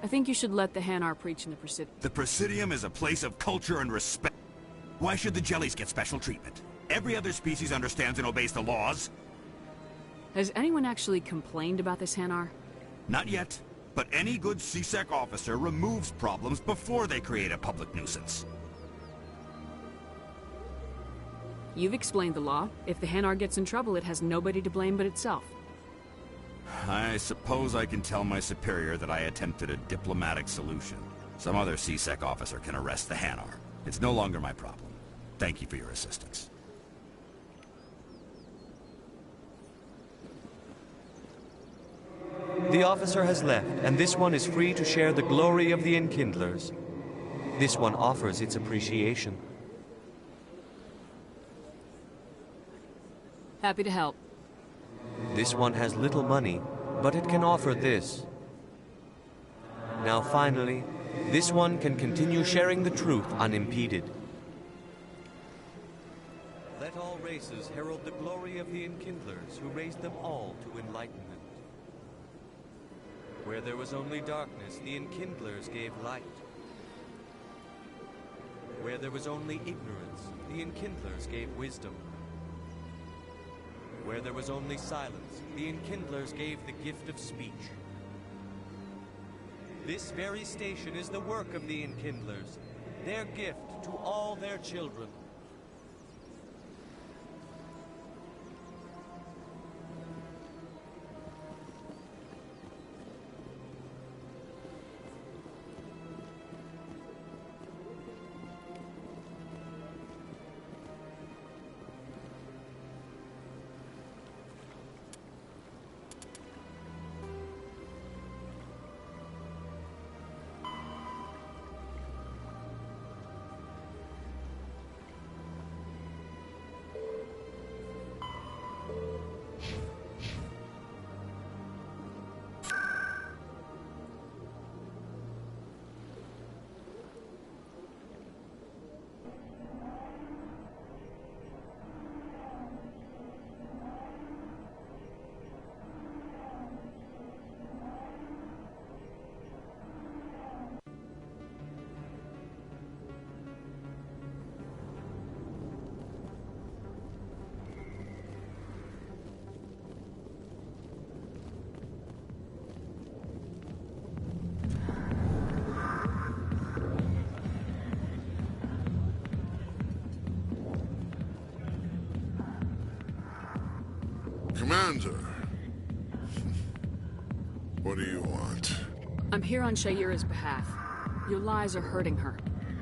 I think you should let the Hanar preach in the Presidium. The Presidium is a place of culture and respect. Why should the jellies get special treatment? Every other species understands and obeys the laws. Has anyone actually complained about this Hanar? Not yet, but any good CSEC officer removes problems before they create a public nuisance. You've explained the law. If the Hanar gets in trouble, it has nobody to blame but itself. I suppose I can tell my superior that I attempted a diplomatic solution. Some other CSEC officer can arrest the Hanar. It's no longer my problem. Thank you for your assistance. The officer has left, and this one is free to share the glory of the Enkindlers. This one offers its appreciation. Happy to help. This one has little money, but it can offer this. Now finally, this one can continue sharing the truth unimpeded. Let all races herald the glory of the Enkindlers who raised them all to enlightenment. Where there was only darkness, the Enkindlers gave light. Where there was only ignorance, the Enkindlers gave wisdom. Where there was only silence, the Enkindlers gave the gift of speech. This very station is the work of the Enkindlers, their gift to all their children. Commander, what do you want? I'm here on Shaira's behalf. Your lies are hurting her.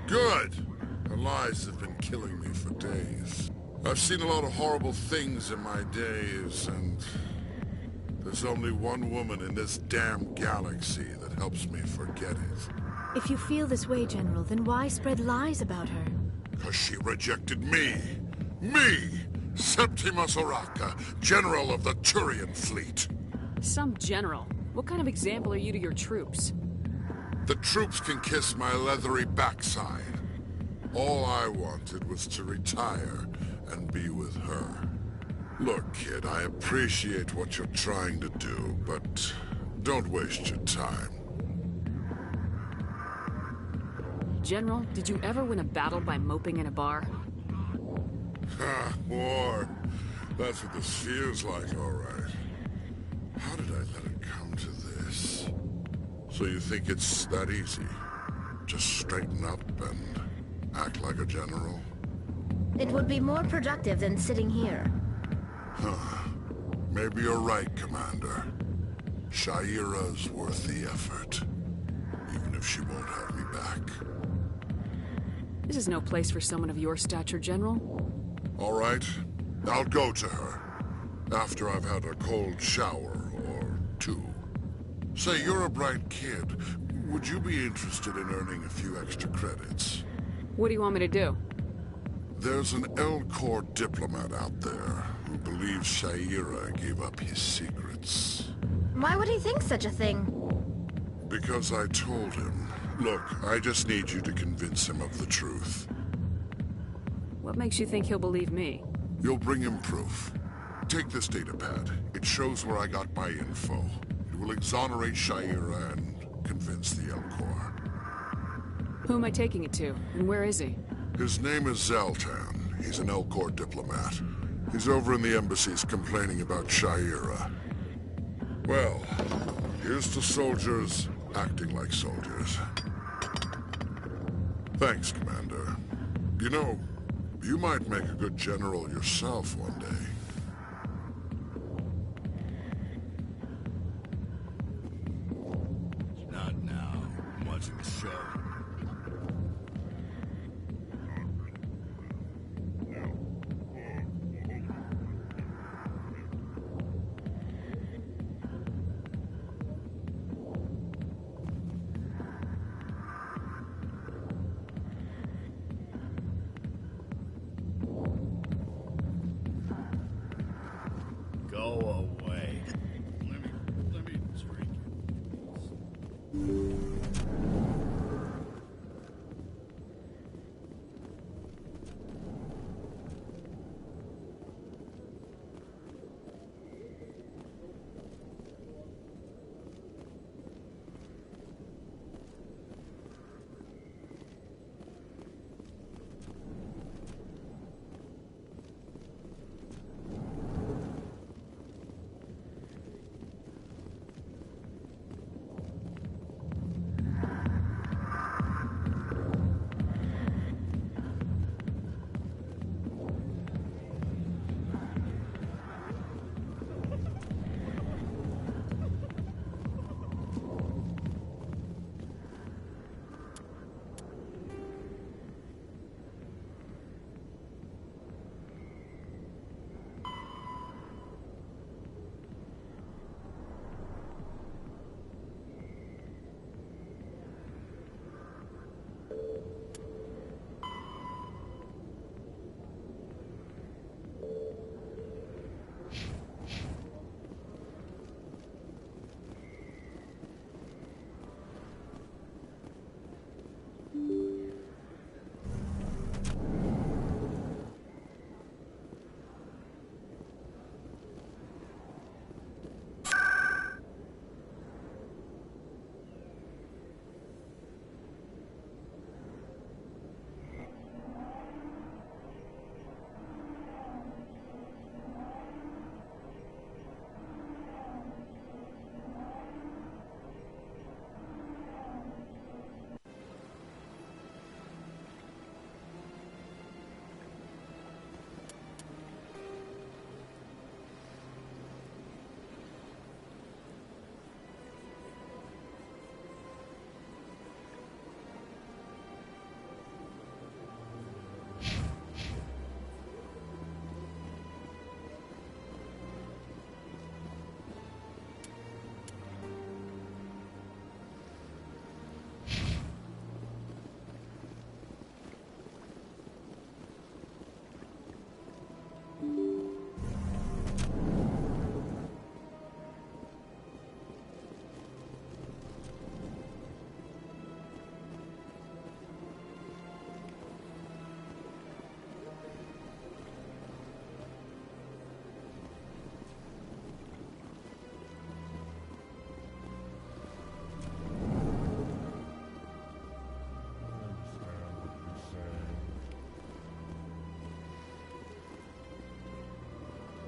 Good! Her lies have been killing me for days. I've seen a lot of horrible things in my days, and there's only one woman in this damn galaxy that helps me forget it. If you feel this way, General, then why spread lies about her? Because she rejected me! Me! Septimus Oraka, General of the Turian Fleet. Some general? What kind of example are you to your troops? The troops can kiss my leathery backside. All I wanted was to retire and be with her. Look, kid, I appreciate what you're trying to do, but don't waste your time. General, did you ever win a battle by moping in a bar? Ha, war. That's what this feels like, all right. How did I let it come to this? So you think it's that easy? just straighten up and act like a general? It would be more productive than sitting here. Huh. Maybe you're right, Commander. Shaira's worth the effort. Even if she won't have me back. This is no place for someone of your stature, General. All right. I'll go to her. After I've had a cold shower or two. Say, you're a bright kid. Would you be interested in earning a few extra credits? What do you want me to do? There's an L-Corps diplomat out there who believes Shaira gave up his secrets. Why would he think such a thing? Because I told him. Look, I just need you to convince him of the truth. What makes you think he'll believe me? You'll bring him proof. Take this datapad. It shows where I got my info. It will exonerate Shaira and convince the L-Corps. Who am I taking it to, and where is he? His name is Zaltan. He's an L-Corps diplomat. He's over in the embassies complaining about Shaira. Well, here's to soldiers acting like soldiers. Thanks, Commander. You know, you might make a good general yourself one day. Not now. I'm watching the show. Go away. Let me drink it.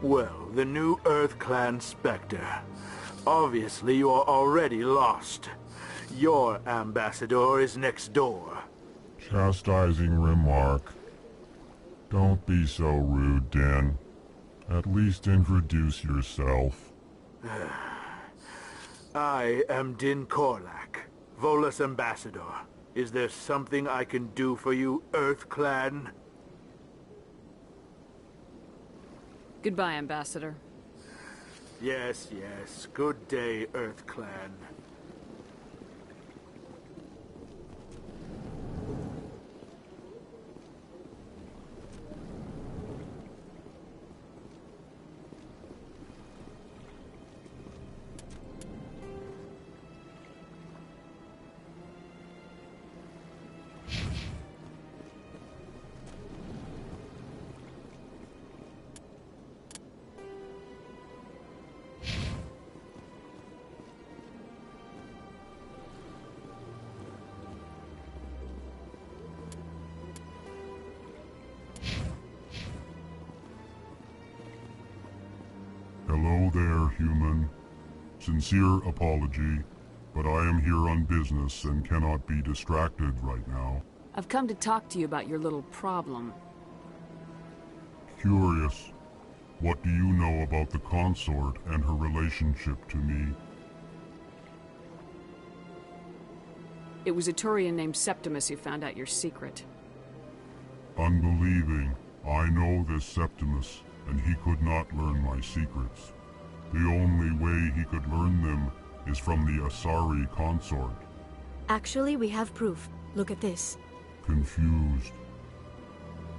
Well, the new Earth Clan Spectre. Obviously, you are already lost. Your ambassador is next door. Chastising remark. Don't be so rude, Din. At least introduce yourself. I am Din Korlak, Volus ambassador. Is there something I can do for you, Earth Clan? Goodbye, Ambassador. Yes, yes. Good day, Earth Clan. Hello there, human. Sincere apology, but I am here on business and cannot be distracted right now. I've come to talk to you about your little problem. Curious. What do you know about the consort and her relationship to me? It was a Turian named Septimus who found out your secret. Unbelieving. I know this Septimus, and he could not learn my secrets. The only way he could learn them is from the Asari consort. Actually, we have proof. Look at this. Confused.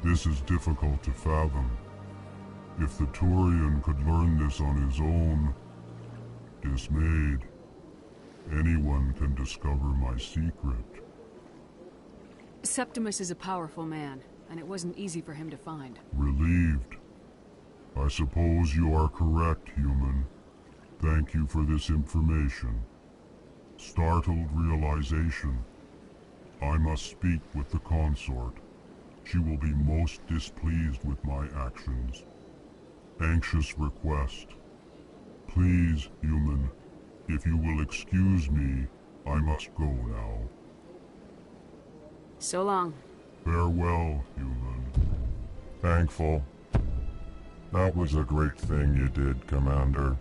This is difficult to fathom. If the Turian could learn this on his own, dismayed, anyone can discover my secret. Septimus is a powerful man, and it wasn't easy for him to find. Relieved. I suppose you are correct, human. Thank you for this information. Startled realization. I must speak with the consort. She will be most displeased with my actions. Anxious request. Please, human, if you will excuse me, I must go now. So long. Farewell, human. Thankful. That was a great thing you did, Commander.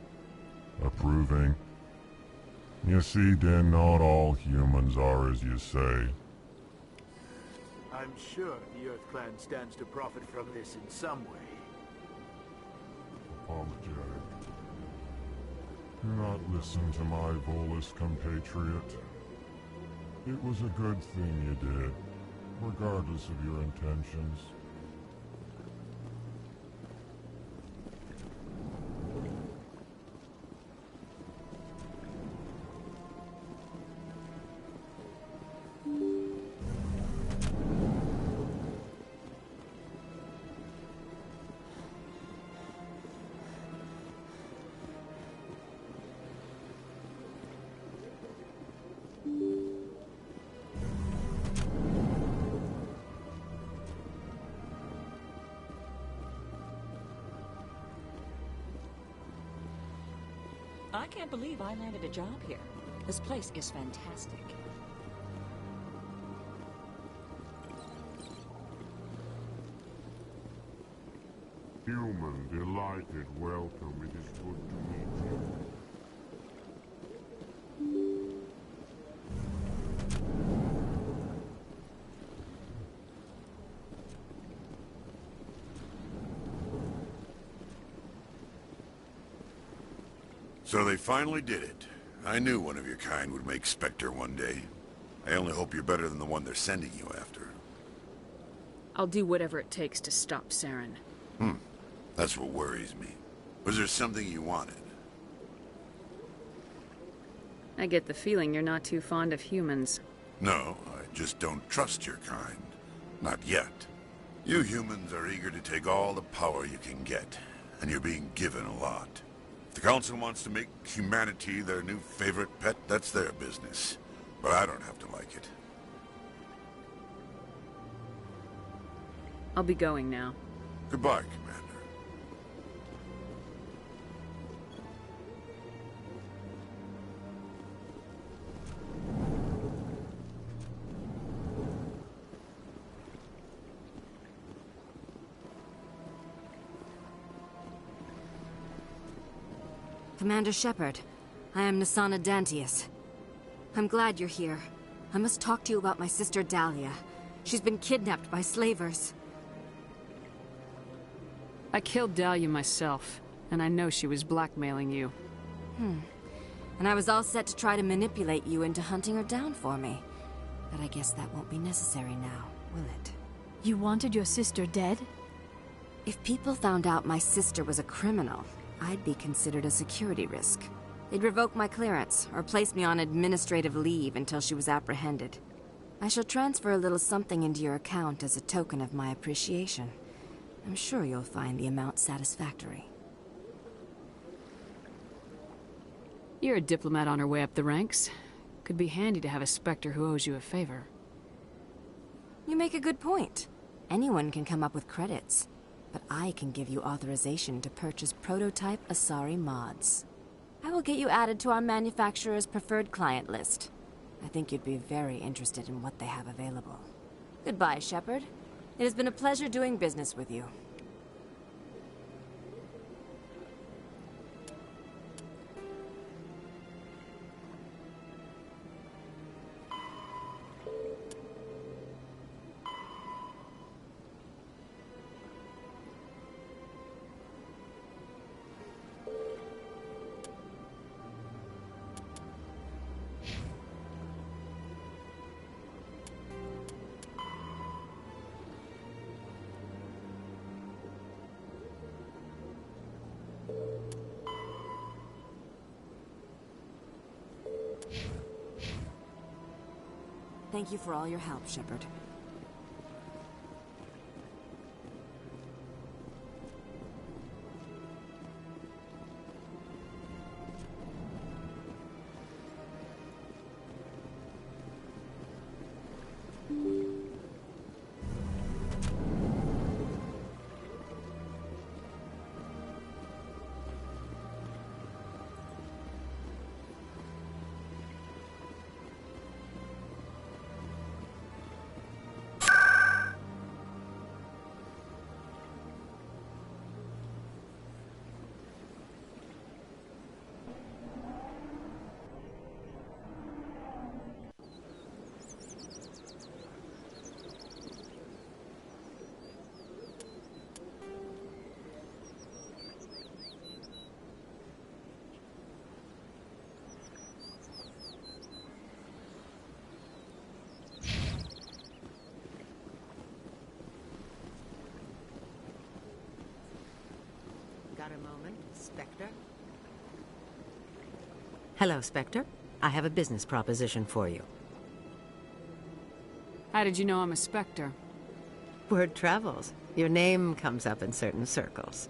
Approving. You see, Din, not all humans are as you say. I'm sure the Earth Clan stands to profit from this in some way. Apologetic. Do not listen to my Volus compatriot. It was a good thing you did, regardless of your intentions. I can't believe I landed a job here. This place is fantastic. Human, delighted, welcome. It is good to meet you. So they finally did it. I knew one of your kind would make Spectre one day. I only hope you're better than the one they're sending you after. I'll do whatever it takes to stop Saren. That's what worries me. Was there something you wanted? I get the feeling you're not too fond of humans. No, I just don't trust your kind. Not yet. You humans are eager to take all the power you can get, and you're being given a lot. If the Council wants to make humanity their new favorite pet, that's their business. But I don't have to like it. I'll be going now. Goodbye, Commander. Commander Shepard, I am Nasana Dantius. I'm glad you're here. I must talk to you about my sister Dahlia. She's been kidnapped by slavers. I killed Dahlia myself, and I know she was blackmailing you. And I was all set to try to manipulate you into hunting her down for me. But I guess that won't be necessary now, will it? You wanted your sister dead? If people found out my sister was a criminal, I'd be considered a security risk. They'd revoke my clearance, or place me on administrative leave until she was apprehended. I shall transfer a little something into your account as a token of my appreciation. I'm sure you'll find the amount satisfactory. You're a diplomat on her way up the ranks. Could be handy to have a Spectre who owes you a favor. You make a good point. Anyone can come up with credits, but I can give you authorization to purchase prototype Asari mods. I will get you added to our manufacturer's preferred client list. I think you'd be very interested in what they have available. Goodbye, Shepard. It has been a pleasure doing business with you. Thank you for all your help, Shepard. Got a moment, Spectre? Hello, Spectre. I have a business proposition for you. How did you know I'm a Spectre? Word travels. Your name comes up in certain circles.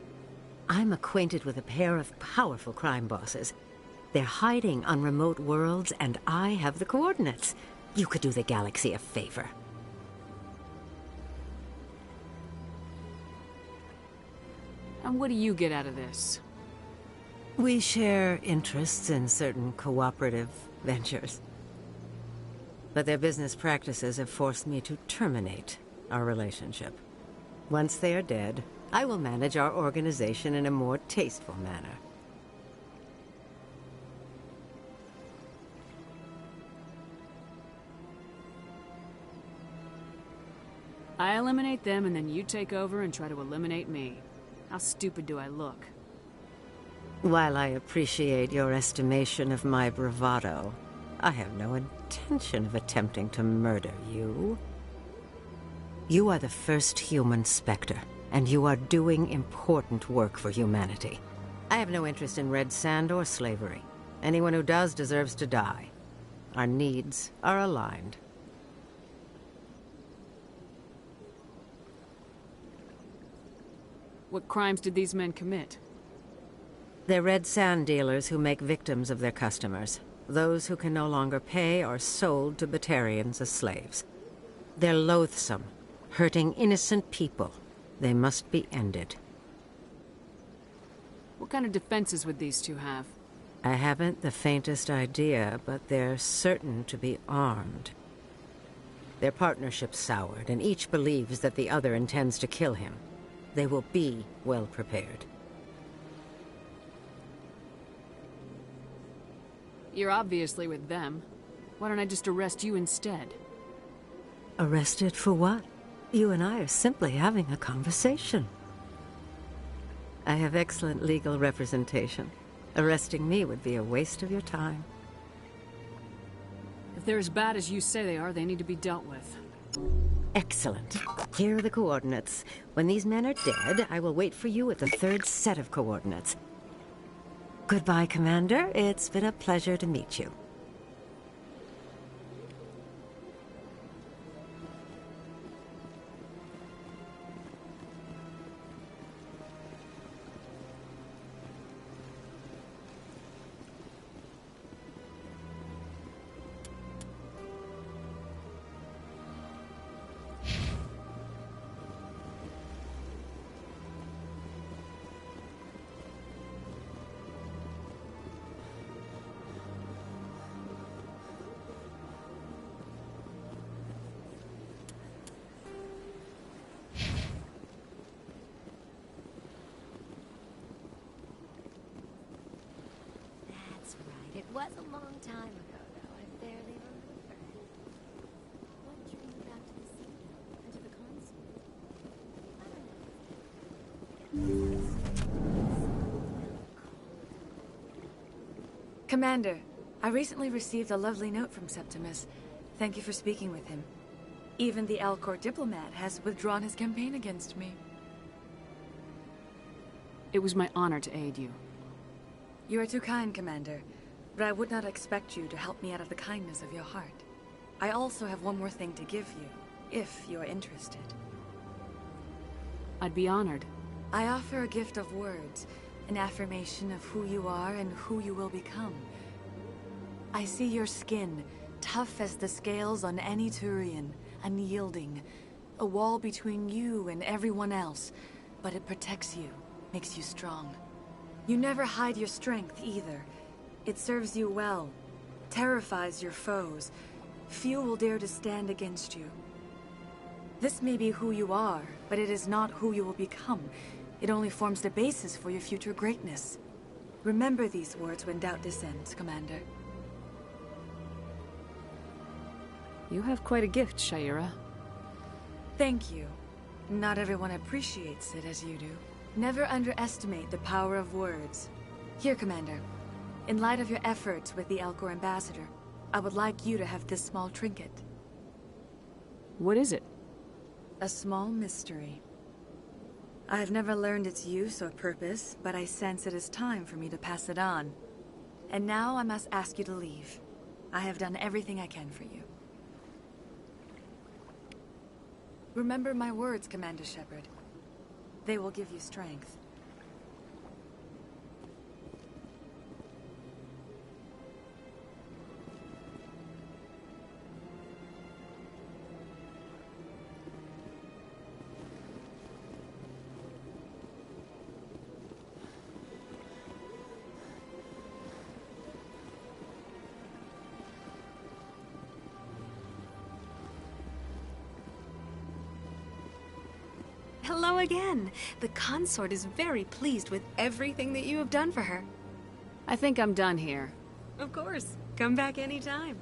I'm acquainted with a pair of powerful crime bosses. They're hiding on remote worlds, and I have the coordinates. You could do the galaxy a favor. And what do you get out of this? We share interests in certain cooperative ventures. But their business practices have forced me to terminate our relationship. Once they are dead, I will manage our organization in a more tasteful manner. I eliminate them and then you take over and try to eliminate me. How stupid do I look? While I appreciate your estimation of my bravado, I have no intention of attempting to murder you. You are the first human Spectre, and you are doing important work for humanity. I have no interest in red sand or slavery. Anyone who does deserves to die. Our needs are aligned. What crimes did these men commit? They're red sand dealers who make victims of their customers. Those who can no longer pay are sold to Batarians as slaves. They're loathsome, hurting innocent people. They must be ended. What kind of defenses would these two have? I haven't the faintest idea, but they're certain to be armed. Their partnership's soured, and each believes that the other intends to kill him. They will be well prepared. You're obviously with them. Why don't I just arrest you instead? Arrested for what? You and I are simply having a conversation. I have excellent legal representation. Arresting me would be a waste of your time. If they're as bad as you say they are, they need to be dealt with. Excellent. Here are the coordinates. When these men are dead, I will wait for you at the third set of coordinates. Goodbye, Commander. It's been a pleasure to meet you. It was a long time ago, though. I barely remember. What drew you back to the sea and to the console? Commander, I recently received a lovely note from Septimus. Thank you for speaking with him. Even the Alcor diplomat has withdrawn his campaign against me. It was my honor to aid you. You are too kind, Commander. But I would not expect you to help me out of the kindness of your heart. I also have one more thing to give you, if you are interested. I'd be honored. I offer a gift of words, an affirmation of who you are and who you will become. I see your skin, tough as the scales on any Turian, unyielding, a wall between you and everyone else, but it protects you, makes you strong. You never hide your strength either. It serves you well, terrifies your foes. Few will dare to stand against you. This may be who you are, but it is not who you will become. It only forms the basis for your future greatness. Remember these words when doubt descends, Commander. You have quite a gift, Shaira. Thank you. Not everyone appreciates it as you do. Never underestimate the power of words. Here, Commander. In light of your efforts with the Alcor ambassador, I would like you to have this small trinket. What is it? A small mystery. I have never learned its use or purpose, but I sense it is time for me to pass it on. And now I must ask you to leave. I have done everything I can for you. Remember my words, Commander Shepard. They will give you strength. Hello again. The consort is very pleased with everything that you have done for her. I think I'm done here. Of course. Come back anytime.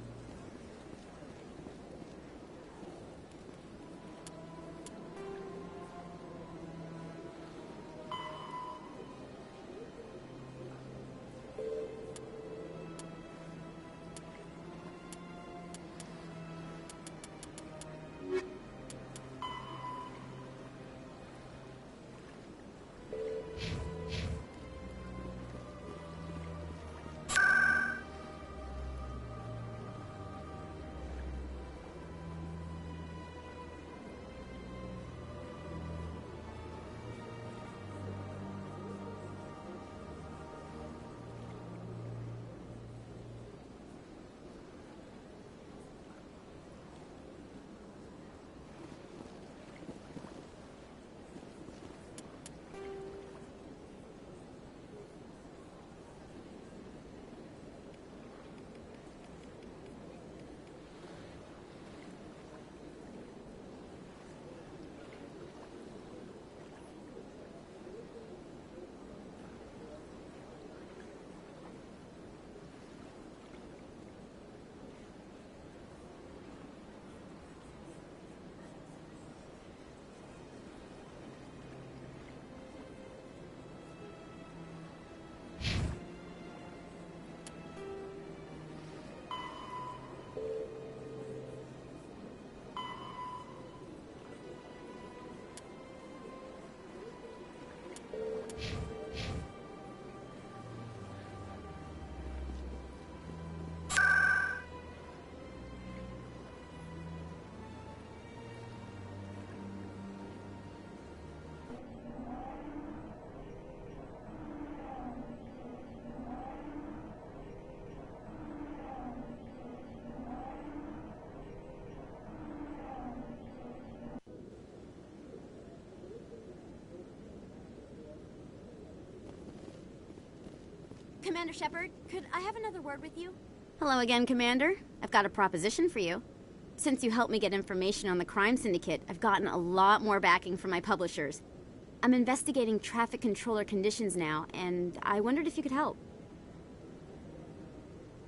Commander Shepard, could I have another word with you? Hello again, Commander. I've got a proposition for you. Since you helped me get information on the crime syndicate, I've gotten a lot more backing from my publishers. I'm investigating traffic controller conditions now, and I wondered if you could help.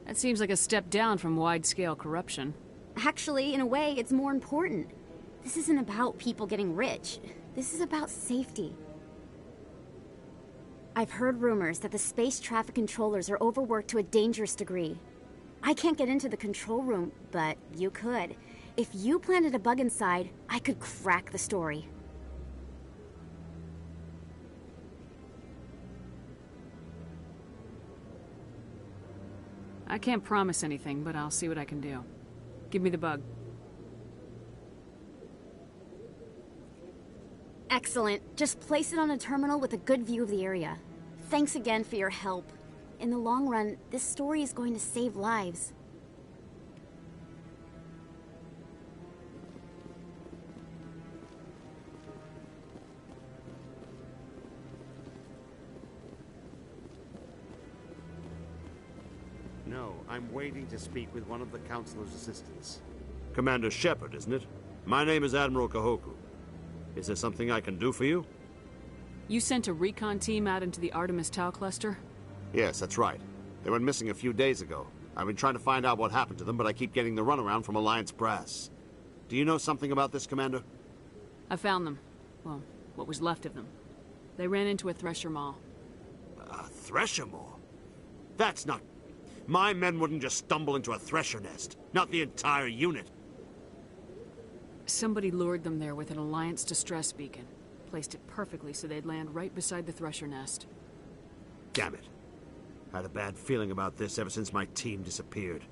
That seems like a step down from wide-scale corruption. Actually, in a way, it's more important. This isn't about people getting rich. This is about safety. I've heard rumors that the space traffic controllers are overworked to a dangerous degree. I can't get into the control room, but you could. If you planted a bug inside, I could crack the story. I can't promise anything, but I'll see what I can do. Give me the bug. Excellent. Just place it on a terminal with a good view of the area. Thanks again for your help. In the long run, this story is going to save lives. No, I'm waiting to speak with one of the Councilor's assistants. Commander Shepard, isn't it? My name is Admiral Kahoku. Is there something I can do for you? You sent a recon team out into the Artemis Tau cluster? Yes, that's right. They went missing a few days ago. I've been trying to find out what happened to them, but I keep getting the runaround from Alliance brass. Do you know something about this, Commander? I found them. Well, what was left of them. They ran into a thresher maw. A thresher maw? That's not... My men wouldn't just stumble into a thresher nest. Not the entire unit. Somebody lured them there with an Alliance distress beacon. Placed it perfectly so they'd land right beside the thresher nest. Damn it. I had a bad feeling about this ever since my team disappeared.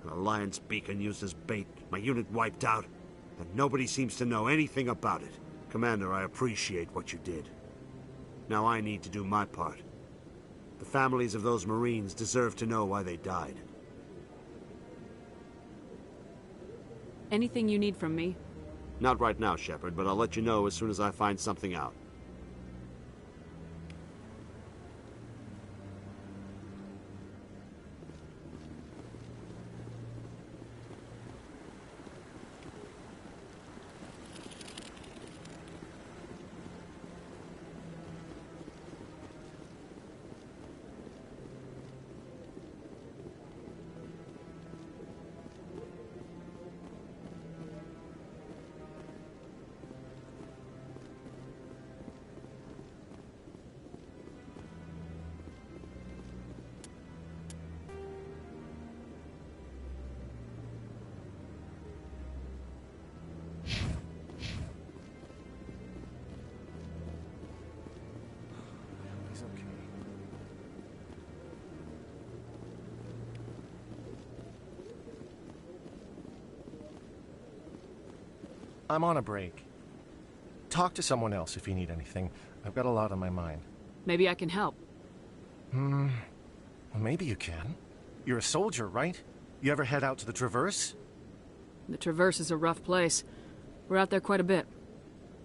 An Alliance beacon used as bait, my unit wiped out, and nobody seems to know anything about it. Commander, I appreciate what you did. Now I need to do my part. The families of those Marines deserve to know why they died. Anything you need from me? Not right now, Shepard, but I'll let you know as soon as I find something out. I'm on a break. Talk to someone else if you need anything. I've got a lot on my mind. Maybe I can help. Well, maybe you can. You're a soldier, right? You ever head out to the Traverse? The Traverse is a rough place. We're out there quite a bit.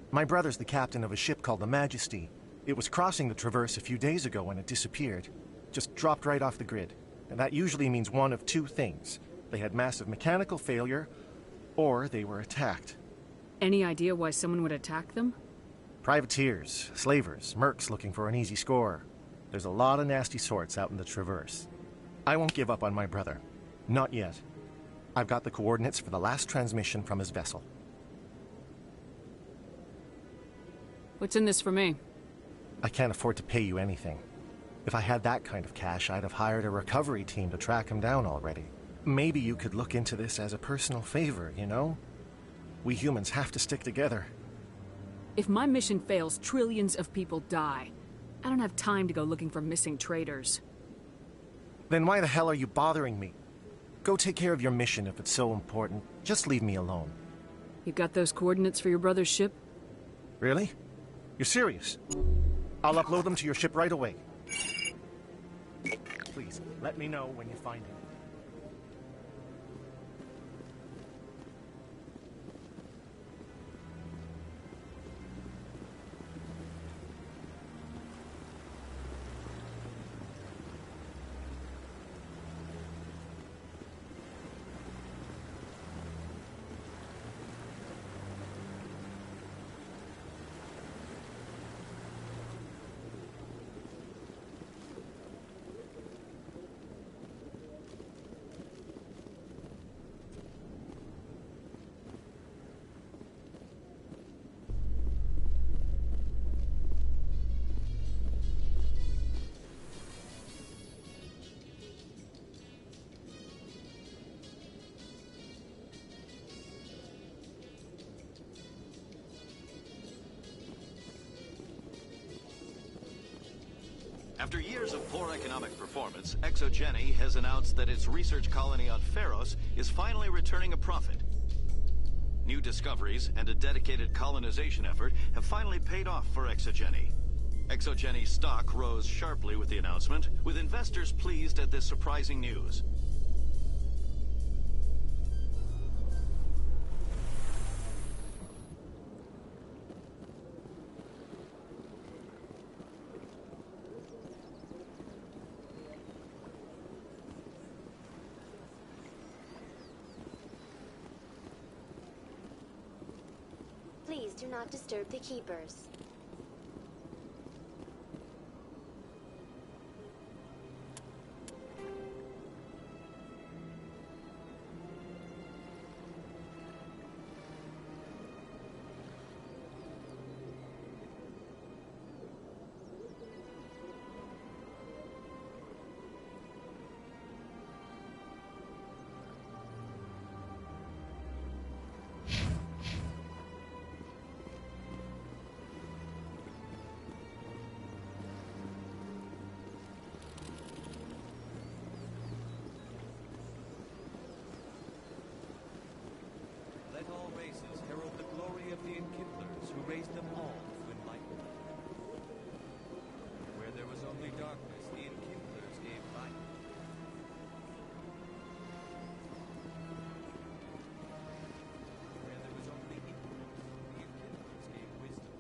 My brother's the captain of a ship called the Majesty. It was crossing the Traverse a few days ago when it disappeared. Just dropped right off the grid. And that usually means one of two things. They had massive mechanical failure, or they were attacked. Any idea why someone would attack them? Privateers, slavers, mercs looking for an easy score. There's a lot of nasty sorts out in the Traverse. I won't give up on my brother. Not yet. I've got the coordinates for the last transmission from his vessel. What's in this for me? I can't afford to pay you anything. If I had that kind of cash, I'd have hired a recovery team to track him down already. Maybe you could look into this as a personal favor, you know? We humans have to stick together. If my mission fails, trillions of people die. I don't have time to go looking for missing traitors. Then why the hell are you bothering me? Go take care of your mission if it's so important. Just leave me alone. You got those coordinates for your brother's ship? Really? You're serious? I'll upload them to your ship right away. Please, let me know when you find it. After years of poor economic performance, Exogeny has announced that its research colony on Pharos is finally returning a profit. New discoveries and a dedicated colonization effort have finally paid off for Exogeny. Exogeny's stock rose sharply with the announcement, with investors pleased at this surprising news. Please do not disturb the keepers. Let all races herald the glory of the Enkindlers who raised them all to enlightenment. Where there was only darkness, the Enkindlers gave light. Where there was only ignorance, the Enkindlers gave wisdom.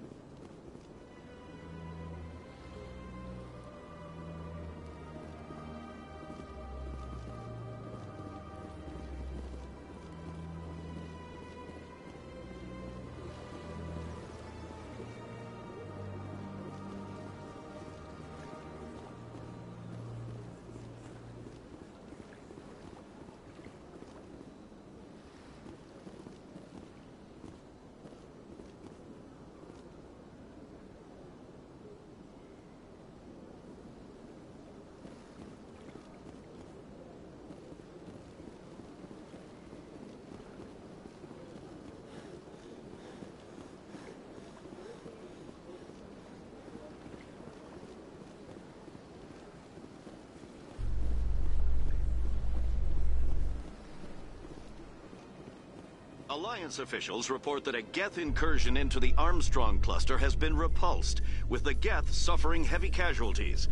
Alliance officials report that a Geth incursion into the Armstrong cluster has been repulsed, with the Geth suffering heavy casualties.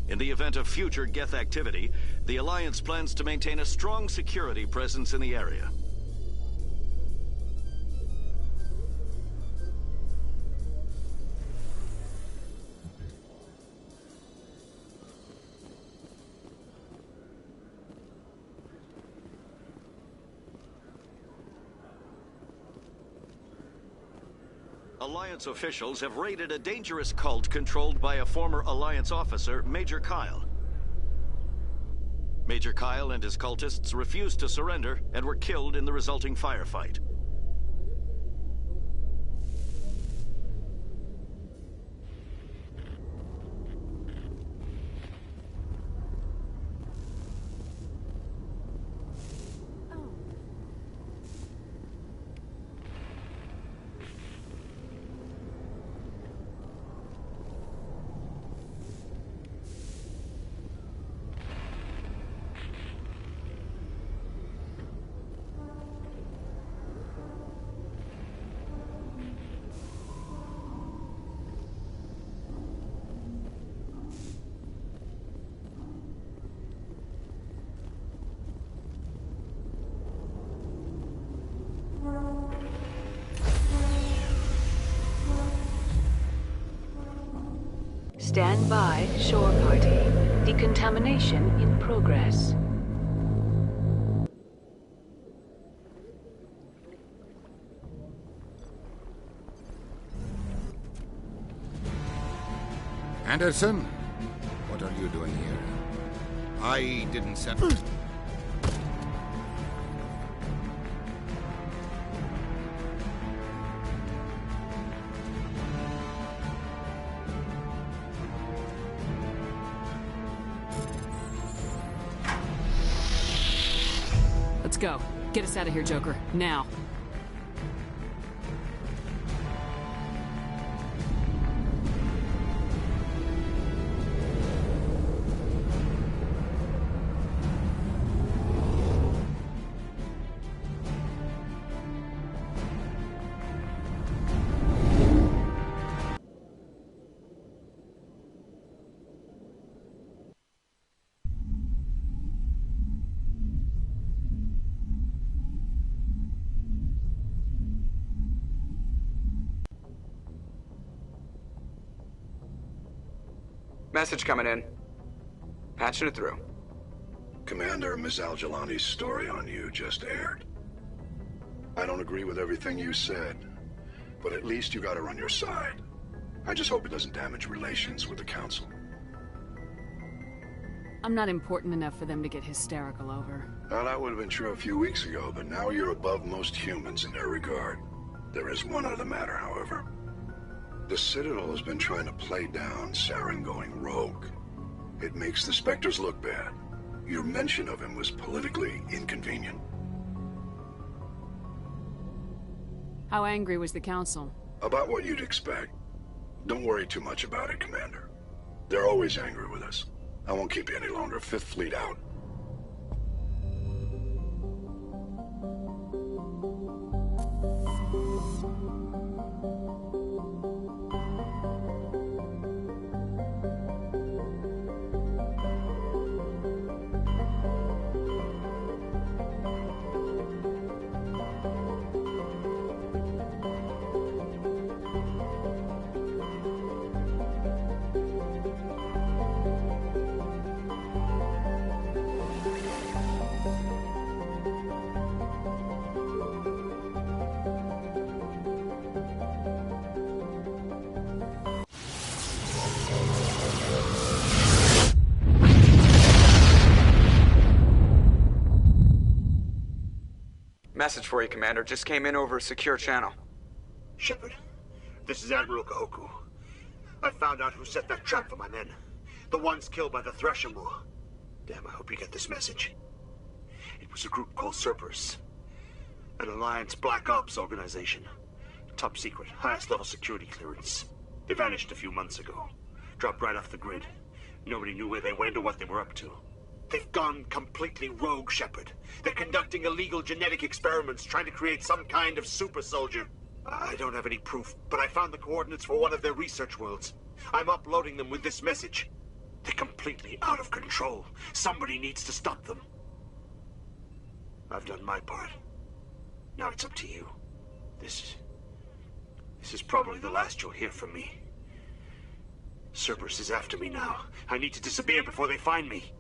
In the event of future Geth activity, the Alliance plans to maintain a strong security presence in the area. Alliance officials have raided a dangerous cult controlled by a former Alliance officer, Major Kyle. Major Kyle and his cultists refused to surrender and were killed in the resulting firefight. Stand by, shore party. Decontamination in progress. Anderson? What are you doing here? I didn't send... Let's go. Get us out of here, Joker. Now. Message coming in. Patching it through. Commander, Ms. Al-Jalani's story on you just aired. I don't agree with everything you said, but at least you got her on your side. I just hope it doesn't damage relations with the Council. I'm not important enough for them to get hysterical over. Well, that would have been true a few weeks ago, but now you're above most humans in their regard. There is one other matter, however. The Citadel has been trying to play down Saren going rogue. It makes the Spectres look bad. Your mention of him was politically inconvenient. How angry was the Council? About what you'd expect. Don't worry too much about it, Commander. They're always angry with us. I won't keep you any longer. Fifth Fleet out. Message for you, Commander. Just came in over a secure channel. Shepard, this is Admiral Kahoku. I found out who set that trap for my men. The ones killed by the Threshamur. Damn, I hope you get this message. It was a group called Cerberus. An Alliance Black Ops organization. Top secret, highest level security clearance. They vanished a few months ago. Dropped right off the grid. Nobody knew where they went or what they were up to. They've gone completely rogue, Shepard. They're conducting illegal genetic experiments, trying to create some kind of super soldier. I don't have any proof, but I found the coordinates for one of their research worlds. I'm uploading them with this message. They're completely out of control. Somebody needs to stop them. I've done my part. Now it's up to you. This is probably the last you'll hear from me. Cerberus is after me now. I need to disappear before they find me.